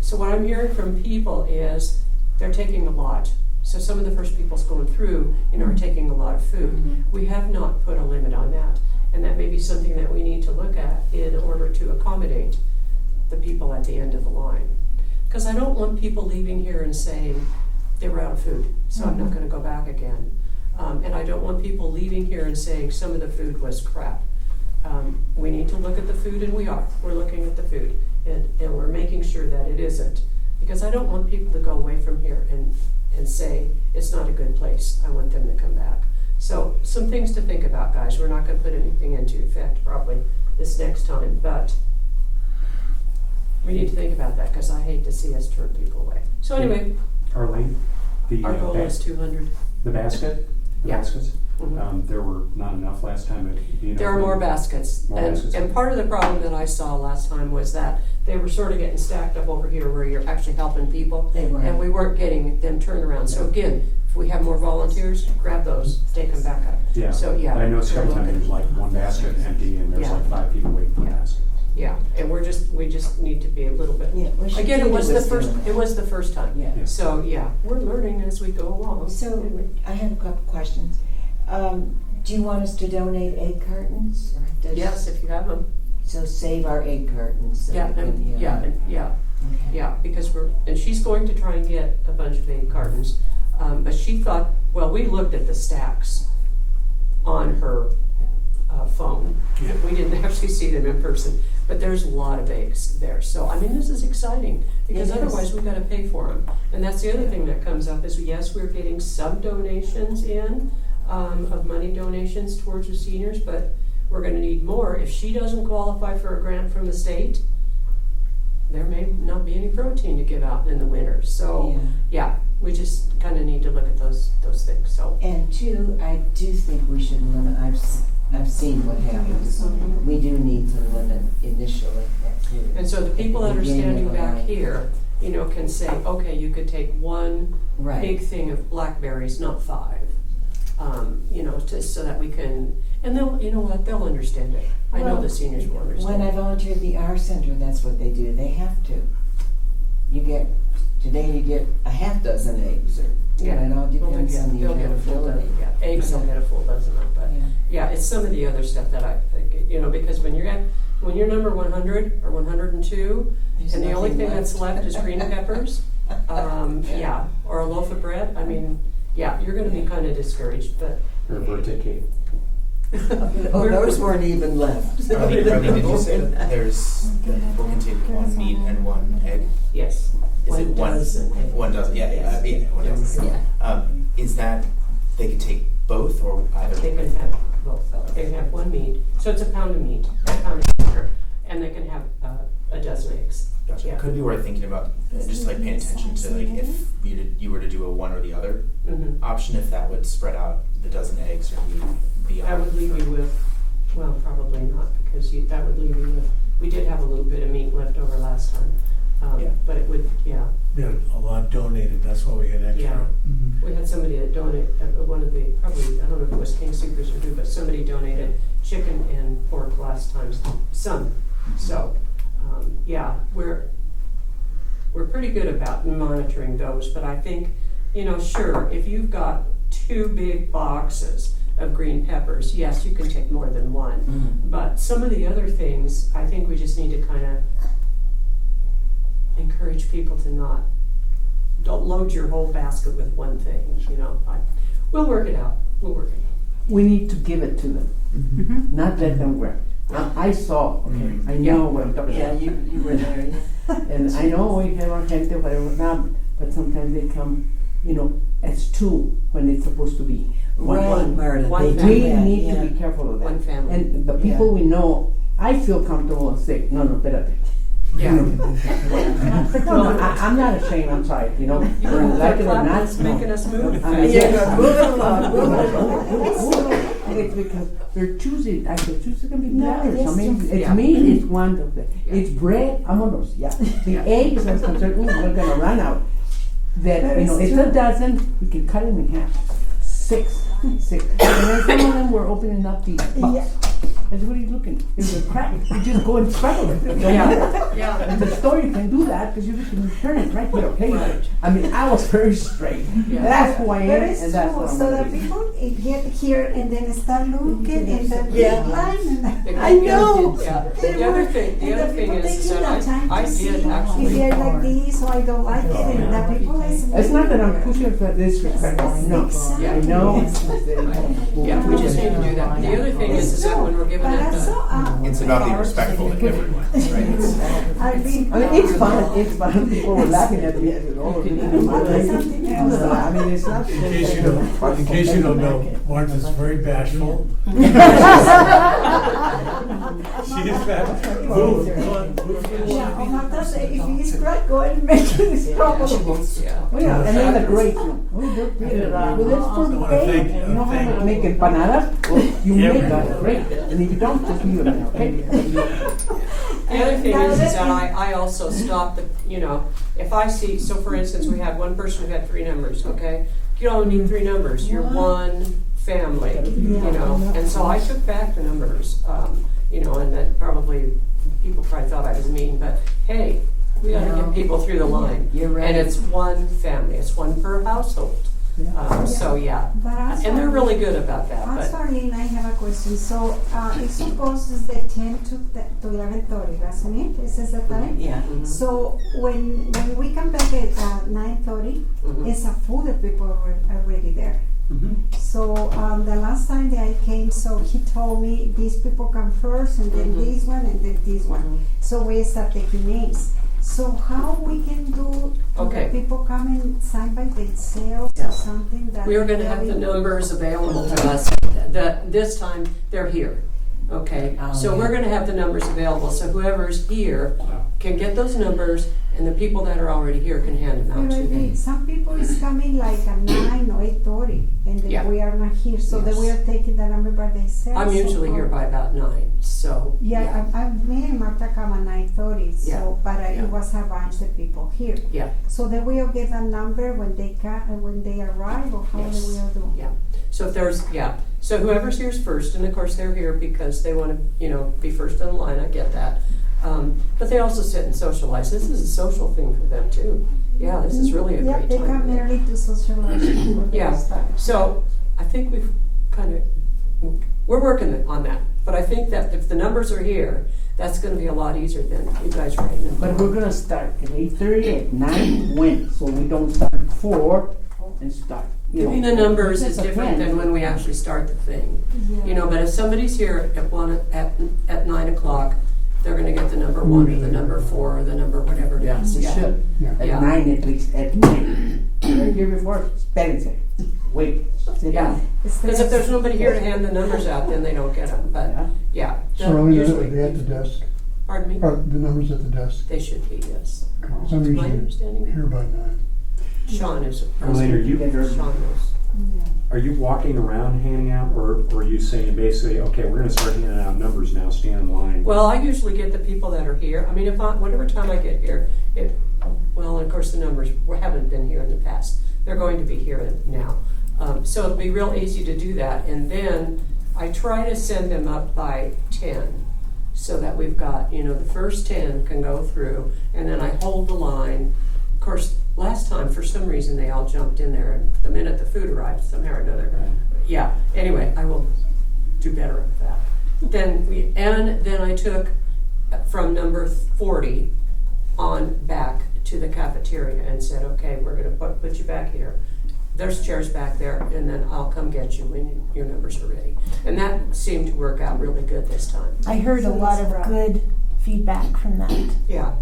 S7: So what I'm hearing from people is they're taking a lot. So some of the first people's going through, are taking a lot of food. Mm-hmm. We have not put a limit on that. And that may be something that we need to look at in order to accommodate the people at the end of the line. Because I don't want people leaving here and saying they were out of food, so I'm not going to go back again. And I don't want people leaving here and saying some of the food was crap. We need to look at the food, and we're looking at the food, and we're making sure that it isn't. Because I don't want people to go away from here and say it's not a good place. I want them to come back. So some things to think about, guys. We're not going to put anything into effect probably this next time, but we need to think about that, because I hate to see us turn people away. So anyway,
S10: Arlene,
S7: our goal is 200.
S10: The basket? The baskets?
S7: Mm-hmm.
S10: There were not enough last time.
S7: There are more baskets. And part of the problem that I saw last time was that they were sort of getting stacked up over here where you're actually helping people.
S15: They were.
S7: And we weren't getting them turned around. So again, if we have more volunteers, grab those, take them back up.
S10: Yeah.
S7: So yeah.
S10: But I know every time there's like one basket empty and there's like 5 people waiting for a basket.
S7: Yeah, and we just need to be a little bit.
S15: Yeah,
S7: again, it was the first time.
S15: Yeah.
S7: So yeah, we're learning as we go along.
S15: So I have a couple questions. Do you want us to donate egg cartons? Or
S7: yes, if you have them.
S15: So save our egg cartons. So
S7: Yeah, because she's going to try and get a bunch of egg cartons, but she thought, well, we looked at the stacks on her phone.
S1: Yeah.
S7: We didn't actually see them in person, but there's a lot of eggs there. So I mean, this is exciting, because otherwise we've got to pay for them. And that's the other thing that comes up is, yes, we're getting some donations in, of money donations towards the seniors, but we're going to need more. If she doesn't qualify for a grant from the state, there may not be any protein to give out in the winter. So yeah, we just kind of need to look at those things. So,
S15: and two, I do think we should limit. I've seen what happens. We do need to limit initially.
S7: And so the people that are standing back here, can say, okay, you could take one big thing of blackberries, not 5. So that we can, and they'll, they'll understand it. I know the seniors will understand.
S15: When I volunteered at the R Center, that's what they do. They have to. Today you get a half dozen eggs, or it all depends on the availability.
S7: Eggs they'll get a full dozen of, but it's some of the other stuff that because when you're number 100 or 102, and the only thing that's left is green peppers, Yeah, or a loaf of bread. I mean, yeah, you're gonna be kind of discouraged, but.
S10: Or a birthday cake.
S15: Oh, those weren't even left.
S11: Did you say that we'll continue one meat and one egg?
S7: Yes.
S11: Is it one?
S7: Dozen eggs.
S11: One dozen, yeah, one dozen.
S7: Yeah.
S11: Is that, they could take both or either?
S7: They can have both. They can have one meat, so it's a pound of meat, a pound of sugar, and they can have a dozen eggs.
S11: Gotcha.
S7: Yeah.
S11: Could be worth thinking about, just like paying attention to like if you were to do a one or the other option, if that would spread out the dozen eggs or be beyond.
S7: I would leave you with, well, probably not, because that would leave you with, we did have a little bit of meat left over last time. But it would,
S1: We had a lot donated, that's why we had extra.
S7: Yeah. We had somebody that donated, one of the, probably, I don't know if it was King Soopers or who, but somebody donated chicken and pork last time, some. So, we're pretty good about monitoring those, but I think, sure, if you've got 2 big boxes of green peppers, yes, you can take more than one. But some of the other things, I think we just need to kind of encourage people to don't load your whole basket with one thing, we'll work it out.
S9: We need to give it to them, not let them grab it. I saw, I know what I'm talking about.
S15: Yeah, you were there.
S9: And I know we have our gente, whatever, now, but sometimes they come, as 2 when it's supposed to be one.
S15: Marta,
S7: One
S15: they
S7: family.
S15: do
S9: We
S15: that,
S9: need
S15: yeah.
S9: to be careful of that.
S7: One family.
S9: And the people we know, I feel comfortable and say, no, espérate.
S7: Yeah.
S9: No, I'm not ashamed, I'm sorry,
S7: You
S9: like it or not.
S7: It's making us move.
S9: Yeah.
S15: Move it along, move it along.
S9: It's because they're choosing, I said, choose can be
S14: No,
S9: better.
S14: yes,
S9: I mean, it's
S7: yeah.
S9: meat, it's one of them. It's bread, vámonos, yeah. The eggs, I'm concerned, we're gonna run out. That, it's a dozen, we can cut them in half. 6. And then some of them were opening up the box. I said, what are you looking? It's a crack. You just go and crackle it.
S7: Yeah.
S9: And the store you can do that because you can turn it right here, okay?
S7: Right.
S9: I mean, I was very straight.
S7: Yeah.
S9: That's who I am,
S14: That is
S9: and that's
S14: true.
S9: what I'm
S14: So
S9: gonna
S14: that
S9: do.
S14: people get here and then start looking and then
S15: Yeah.
S14: line and
S7: I
S14: know.
S7: Yeah. The other thing is that I did
S14: if
S7: actually.
S14: they're like this or I don't like it and the people is.
S9: It's not that I'm pushing for disrespect. No,
S14: Exactly.
S9: I know.
S7: Yeah, we just need to do that. The other thing is that when we're giving
S14: But
S7: it
S14: also,
S11: It's about being respectful to everyone, right?
S14: I've been.
S9: I mean, it's fun. It's fun. People were laughing at me. I said, "Oh,
S14: Something else.
S9: I mean, it's not.
S1: In case you don't know, Martha's very bashful. She is bashful. Move, come on, move.
S14: Yeah, Martha said, if he's right, go ahead and make his problem.
S7: Yeah.
S9: Oh, yeah, and then the grapes. Oh, they're pretty. Well, that's for
S1: I wanna
S9: bake.
S1: thank-
S9: You know how
S1: thank-
S9: to make empanadas? Well, you make that great. And if you don't, just leave them, okay?
S7: The other thing is that I also stop if I see, so for instance, we had one person who had 3 numbers, okay? You only need 3 numbers, you're one family, and so I took back the numbers, and that probably, people probably thought I was mean, but hey, we gotta get people through the line.
S15: You're right.
S7: And it's one family, it's one per household. So, yeah,
S14: But also,
S7: and they're really good about that,
S14: also,
S7: but,
S14: Arlene, I have a question. So, it supposes the 10 to 11:30, doesn't it? This is the time?
S15: Yeah.
S14: So when we come back at 9:30, it's a full of people already there. So the last time that I came, so he told me these people come first, and then this one, and then this one. So we start taking names. So how we can do
S7: Okay.
S14: the people coming side by themselves or something that
S7: we are gonna have the
S14: really-
S7: numbers available to us. This time, they're here, okay? So we're gonna have the numbers available, so whoever's here can get those numbers, and the people that are already here can hand them out to them.
S14: Some people is coming like at 9 or 8:30, and then
S7: Yeah.
S14: we are not here, so then we are taking the number by themselves.
S7: I'm usually
S14: so-
S7: here by about 9, so.
S14: Yeah, me and Martha come at 9:30, so,
S7: Yeah.
S14: but
S7: Yeah.
S14: it was a bunch of people here.
S7: Yeah.
S14: So then we'll get a number when they when they arrive, or how
S7: Yes.
S14: we will do.
S7: Yeah, so if there's, so whoever's here's first, and of course they're here because they wanna, be first in the line, I get that. But they also sit and socialize, this is a social thing for them too. Yeah, this is really a
S14: Yeah,
S7: great
S14: they
S7: time.
S14: come
S7: for them.
S14: early to socialize before they
S7: Yeah,
S14: start.
S7: so I think we've we're working on that. But I think that if the numbers are here, that's gonna be a lot easier than you guys writing them.
S9: But we're gonna start at 8:30, at 9, when? So we don't start at 4 and start. You
S7: Giving
S9: know,
S7: the numbers is
S9: that's a
S7: different
S9: plan.
S7: than when we actually start the thing. You know, but if somebody's here at 9 o'clock, they're gonna get the number 1 or the number 4 or the number whatever it
S9: Yeah,
S7: is.
S9: we should. At
S7: Yeah.
S9: 9 at least, at 9. Right here before, spelling it. Wait, sit down.
S7: Because if there's nobody here to hand the numbers out, then they don't get them, but, yeah.
S16: So are
S7: usually.
S16: they at the desk?
S7: Pardon me?
S16: Are the numbers at the desk?
S7: They should be, yes.
S16: Because I'm
S7: That's my
S16: usually
S7: understanding.
S16: here by 9.
S7: Sean is.
S10: Elaine,
S7: Sean knows.
S10: Are you walking around handing out, or are you saying basically, okay, we're gonna start handing out numbers now, stand in line?
S7: Well, I usually get the people that are here. I mean, whatever time I get here, well, of course, the numbers haven't been here in the past. They're going to be here now. So it'll be real easy to do that. And then I try to send them up by 10 so that we've got, the first 10 can go through, and then I hold the line. Of course, last time, for some reason, they all jumped in there, and the minute the food arrived, somehow or another. Yeah, anyway, I will do better at that. Then I took from number 40 on back to the cafeteria and said, okay, we're gonna put you back here. There's chairs back there, and then I'll come get you when your numbers are ready. And that seemed to work out really good this time.
S14: I heard a lot of good feedback from that.
S7: Yeah.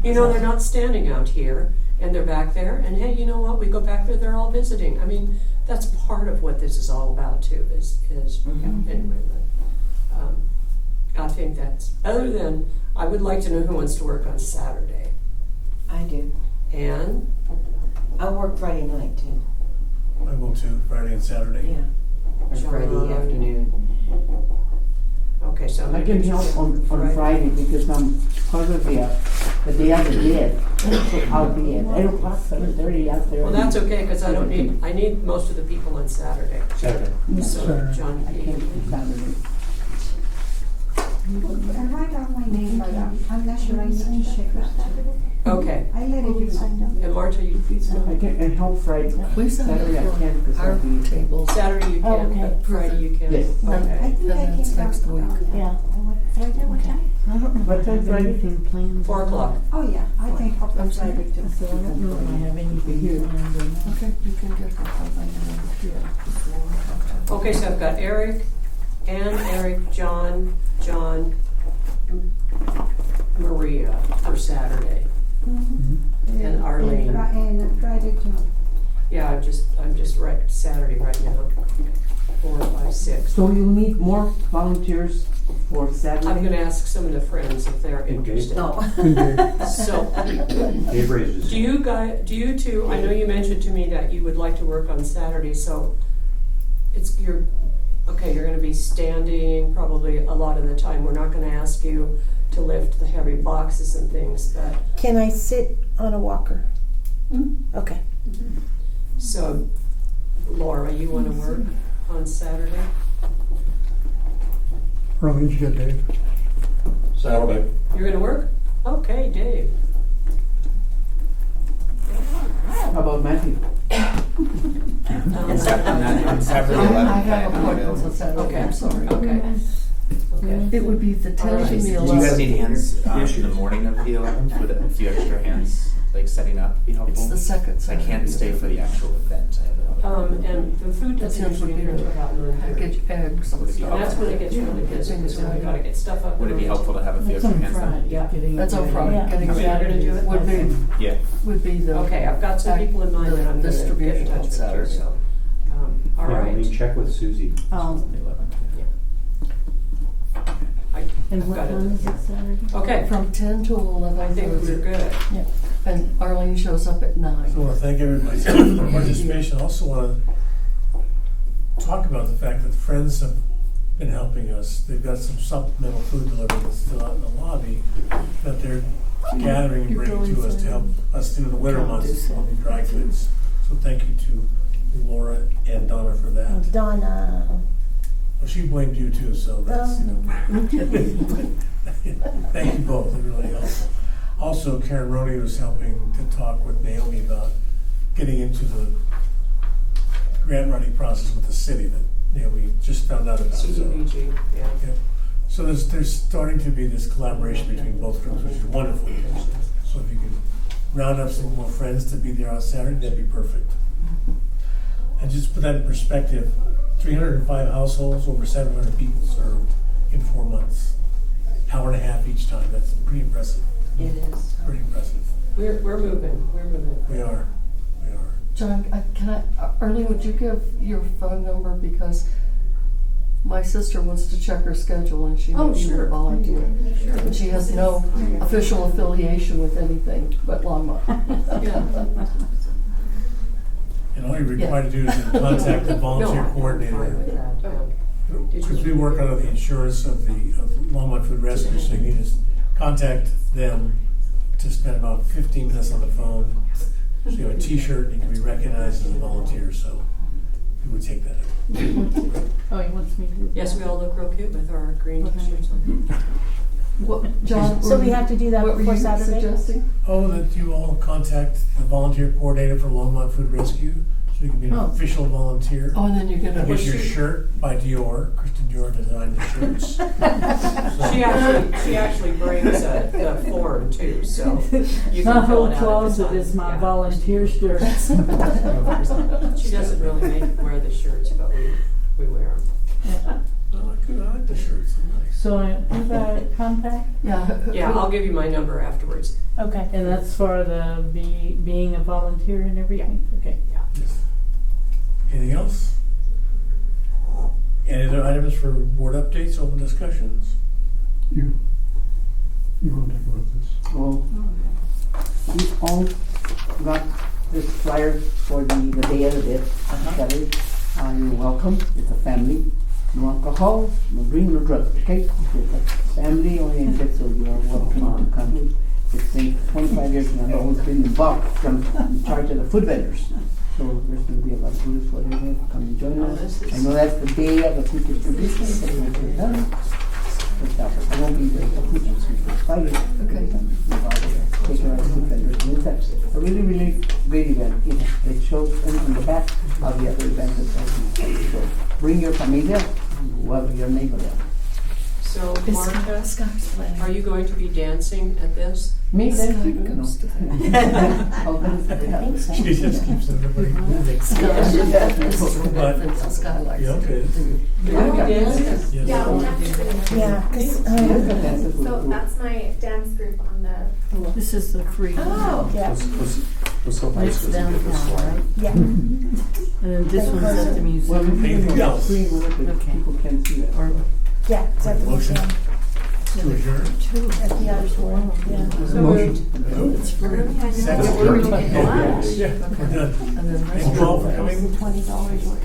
S7: They're not standing out here, and they're back there, and hey, you know what, we go back there, they're all visiting. I mean, that's part of what this is all about too, is anyway, but, I think that's, other than, I would like to know who wants to work on Saturday.
S15: I do.
S7: And?
S15: I'll work Friday night too.
S1: I will too, Friday and Saturday.
S15: Yeah. Or Friday afternoon.
S7: Okay, so I'm
S9: I
S7: gonna
S9: can
S7: get you
S9: help
S7: down
S9: on Friday because I'm part of the day of the dead. So I'll be at 8 o'clock, 7:30 out there.
S7: Well, that's okay, because I need most of the people on Saturday.
S10: Saturday.
S7: So,
S16: Saturday.
S7: John,
S9: I can't do Saturday.
S17: I write down my name, but I'm not sure I need to check that.
S7: okay.
S17: I let it you sign up.
S7: And Marta, you
S9: I can help Friday.
S2: We signed up
S9: Saturday I
S2: for
S9: can't because
S2: our
S9: I'll be.
S2: tables.
S7: Saturday you can,
S14: okay.
S7: but Friday you can.
S9: Yes.
S17: I
S7: Okay.
S17: think I
S2: Then it's
S17: came
S2: next
S17: down
S2: week.
S17: around that.
S14: Yeah.
S17: Friday, what time?
S14: I don't know
S9: What time
S14: if I have
S9: Friday?
S14: anything planned.
S7: 4 o'clock.
S17: Oh, yeah, I think up
S2: I'm
S17: on
S2: sorry,
S17: Friday too.
S14: So I don't know if I have anything planned or not.
S2: Okay, you can get her. I'll find it over here.
S7: Okay, so I've got Eric, John, Maria for Saturday, and Arlene.
S17: And Friday too.
S7: Yeah, I'm just right Saturday right now. 4, 5, 6.
S9: So you'll need more volunteers for Saturday?
S7: I'm gonna ask some of the friends if they're interested. So,
S10: Dave raises.
S7: do you two, I know you mentioned to me that you would like to work on Saturday, so you're gonna be standing probably a lot of the time. We're not gonna ask you to lift the heavy boxes and things, but,
S14: Can I sit on a walker?
S7: Hmm?
S14: Okay.
S7: so Laura, you wanna work on Saturday?
S16: Arlene, you got Dave?
S3: Saturday.
S7: You're gonna work? Okay, Dave.
S9: How about Matthew?
S11: On Saturday, 11th,
S2: I have
S11: am
S2: appointments on
S11: available.
S2: Saturday,
S7: Okay.
S2: I'm sorry.
S7: Okay.
S2: It would be the 10th and the
S11: Do you
S2: 11th.
S11: guys need hands in the morning of the 11th? Would a few extra hands, like setting up, be helpful?
S2: It's the second
S11: I
S2: Saturday.
S11: can't stay for the actual event. I have
S7: And the food
S2: The
S7: doesn't
S2: 10th
S7: usually
S2: would be
S7: get into about 9:30.
S2: package eggs and
S11: Would it be
S2: stuff.
S7: And that's when it gets really busy, because then we gotta get stuff up.
S11: Would it be helpful to have a few
S14: That's
S11: extra
S14: on
S11: hands then?
S14: Friday.
S7: Yeah.
S14: Getting
S2: That's on
S14: ready.
S2: Friday.
S14: Yeah.
S2: Getting
S7: Are you gonna do it?
S2: Would be,
S11: Yeah.
S2: would be the.
S7: Okay, I've got some people in mind that I'm gonna get in
S2: Distribution
S7: touch
S2: on
S7: with you,
S2: Saturday.
S7: so, all
S10: Yeah, I mean,
S7: right.
S10: check with Susie.
S11: On the 11th.
S14: And
S7: I've
S14: what
S7: got
S14: time
S7: it.
S14: is it Saturday?
S7: Okay,
S2: From 10 to 11.
S7: I think we're good.
S2: And Arlene shows up at 9.
S1: So I want to thank everybody for their participation. I also want to talk about the fact that Friends have been helping us. They've got some supplemental food delivery that's still out in the lobby that they're gathering and bringing to us to help us through the winter months on the dry goods. So thank you to Laura and Donna for that.
S14: Donna.
S1: Well, she blamed you too, so that's, thank you both, they're really helpful. Also, Karen Roney was helping to talk with Naomi about getting into the grant writing process with the city that Yeah, we just found out about it. So.
S7: CDBG, yeah.
S1: Yeah. So there's starting to be this collaboration between both groups, which is wonderful. So if you can round up some more friends to be there on Saturday, that'd be perfect. And just put that in perspective, 305 households, over 700 people served in 4 months. Hour and a half each time. That's pretty impressive.
S15: It is.
S1: Pretty impressive.
S7: We're moving.
S1: We are.
S2: John, Arlene, would you give your phone number, because my sister wants to check her schedule and she may be a volunteer. But she has no official affiliation with anything but Longmont.
S1: And all you're required to do is contact the volunteer coordinator. Because we work under the insurance of Longmont Food Rescue, so you need to contact them to spend about 15 minutes on the phone. So you have a t-shirt and you can be recognized as a volunteer, so we would take that.
S13: Oh, he wants me to do that.
S7: Yes, we all look real cute with our green t-shirts on.
S2: What, John?
S14: So we have to do that
S2: what
S14: before
S2: were you
S14: Saturday?
S2: Suggesting?
S1: Oh, that you all contact the volunteer coordinator for Longmont Food Rescue, so you can be an official volunteer.
S2: Oh, and then you get
S1: And get your shirt by Dior. Kristen Dior designed the shirts.
S7: She actually brings the form too, so you
S18: My
S7: can fill
S18: whole
S7: it out.
S18: closet is my volunteer shirts.
S7: She doesn't really wear the shirts, but we wear them.
S1: I like the shirts. They're nice.
S18: So who do I contact?
S7: Yeah, I'll give you my number afterwards.
S14: Okay.
S18: And that's for the being a volunteer and everything? Okay.
S7: Yeah.
S1: Yes. Anything else? Any other items for board updates, open discussions?
S16: You want to talk about this?
S9: Oh, we all got this flyer for the day of the dead. Saturday. You're welcome. It's a family. No alcohol, no drink, no drugs. Okay? It's a family oriented, so you are welcome to come. It's been 25 years and I've always been involved from in charge of the food vendors. So there's going to be a lot of food for everyone. Come and join us. I know that's the day of the food distribution, so we'll do that. But I won't be there for food distribution. Friday.
S2: Okay.
S9: Take care of the food vendors. And it's a really, really great event. It shows on the back how the other events are. So bring your familia and whoever your neighbor is.
S7: So, Martha, are you going to be dancing at this?
S9: Me dancing?
S2: Scott goes to
S1: She just keeps everybody moving.
S2: Scott likes
S1: Yeah, okay.
S7: Will you be dancing?
S1: Yes.
S17: Yeah, we'll have to.
S14: Yeah, 'cause,
S17: So that's my dance group on the.
S18: This is the free.
S17: Oh.
S14: yeah,
S10: Was so nice
S18: It's
S10: to give us
S18: downtown, right?
S14: yeah.
S18: And then this one's at the
S9: Well,
S18: museum.
S1: Anything else?
S9: People can see that.
S18: Or
S14: Yeah, it's at the
S1: Motion
S14: museum,
S1: to adjourn?
S14: at the auditorium, yeah.
S7: So moved.
S2: It's free.
S1: Second.
S2: We're gonna get lunch.
S1: Yeah, we're done.
S2: And then
S1: Thank you all for coming.
S2: $20 worth.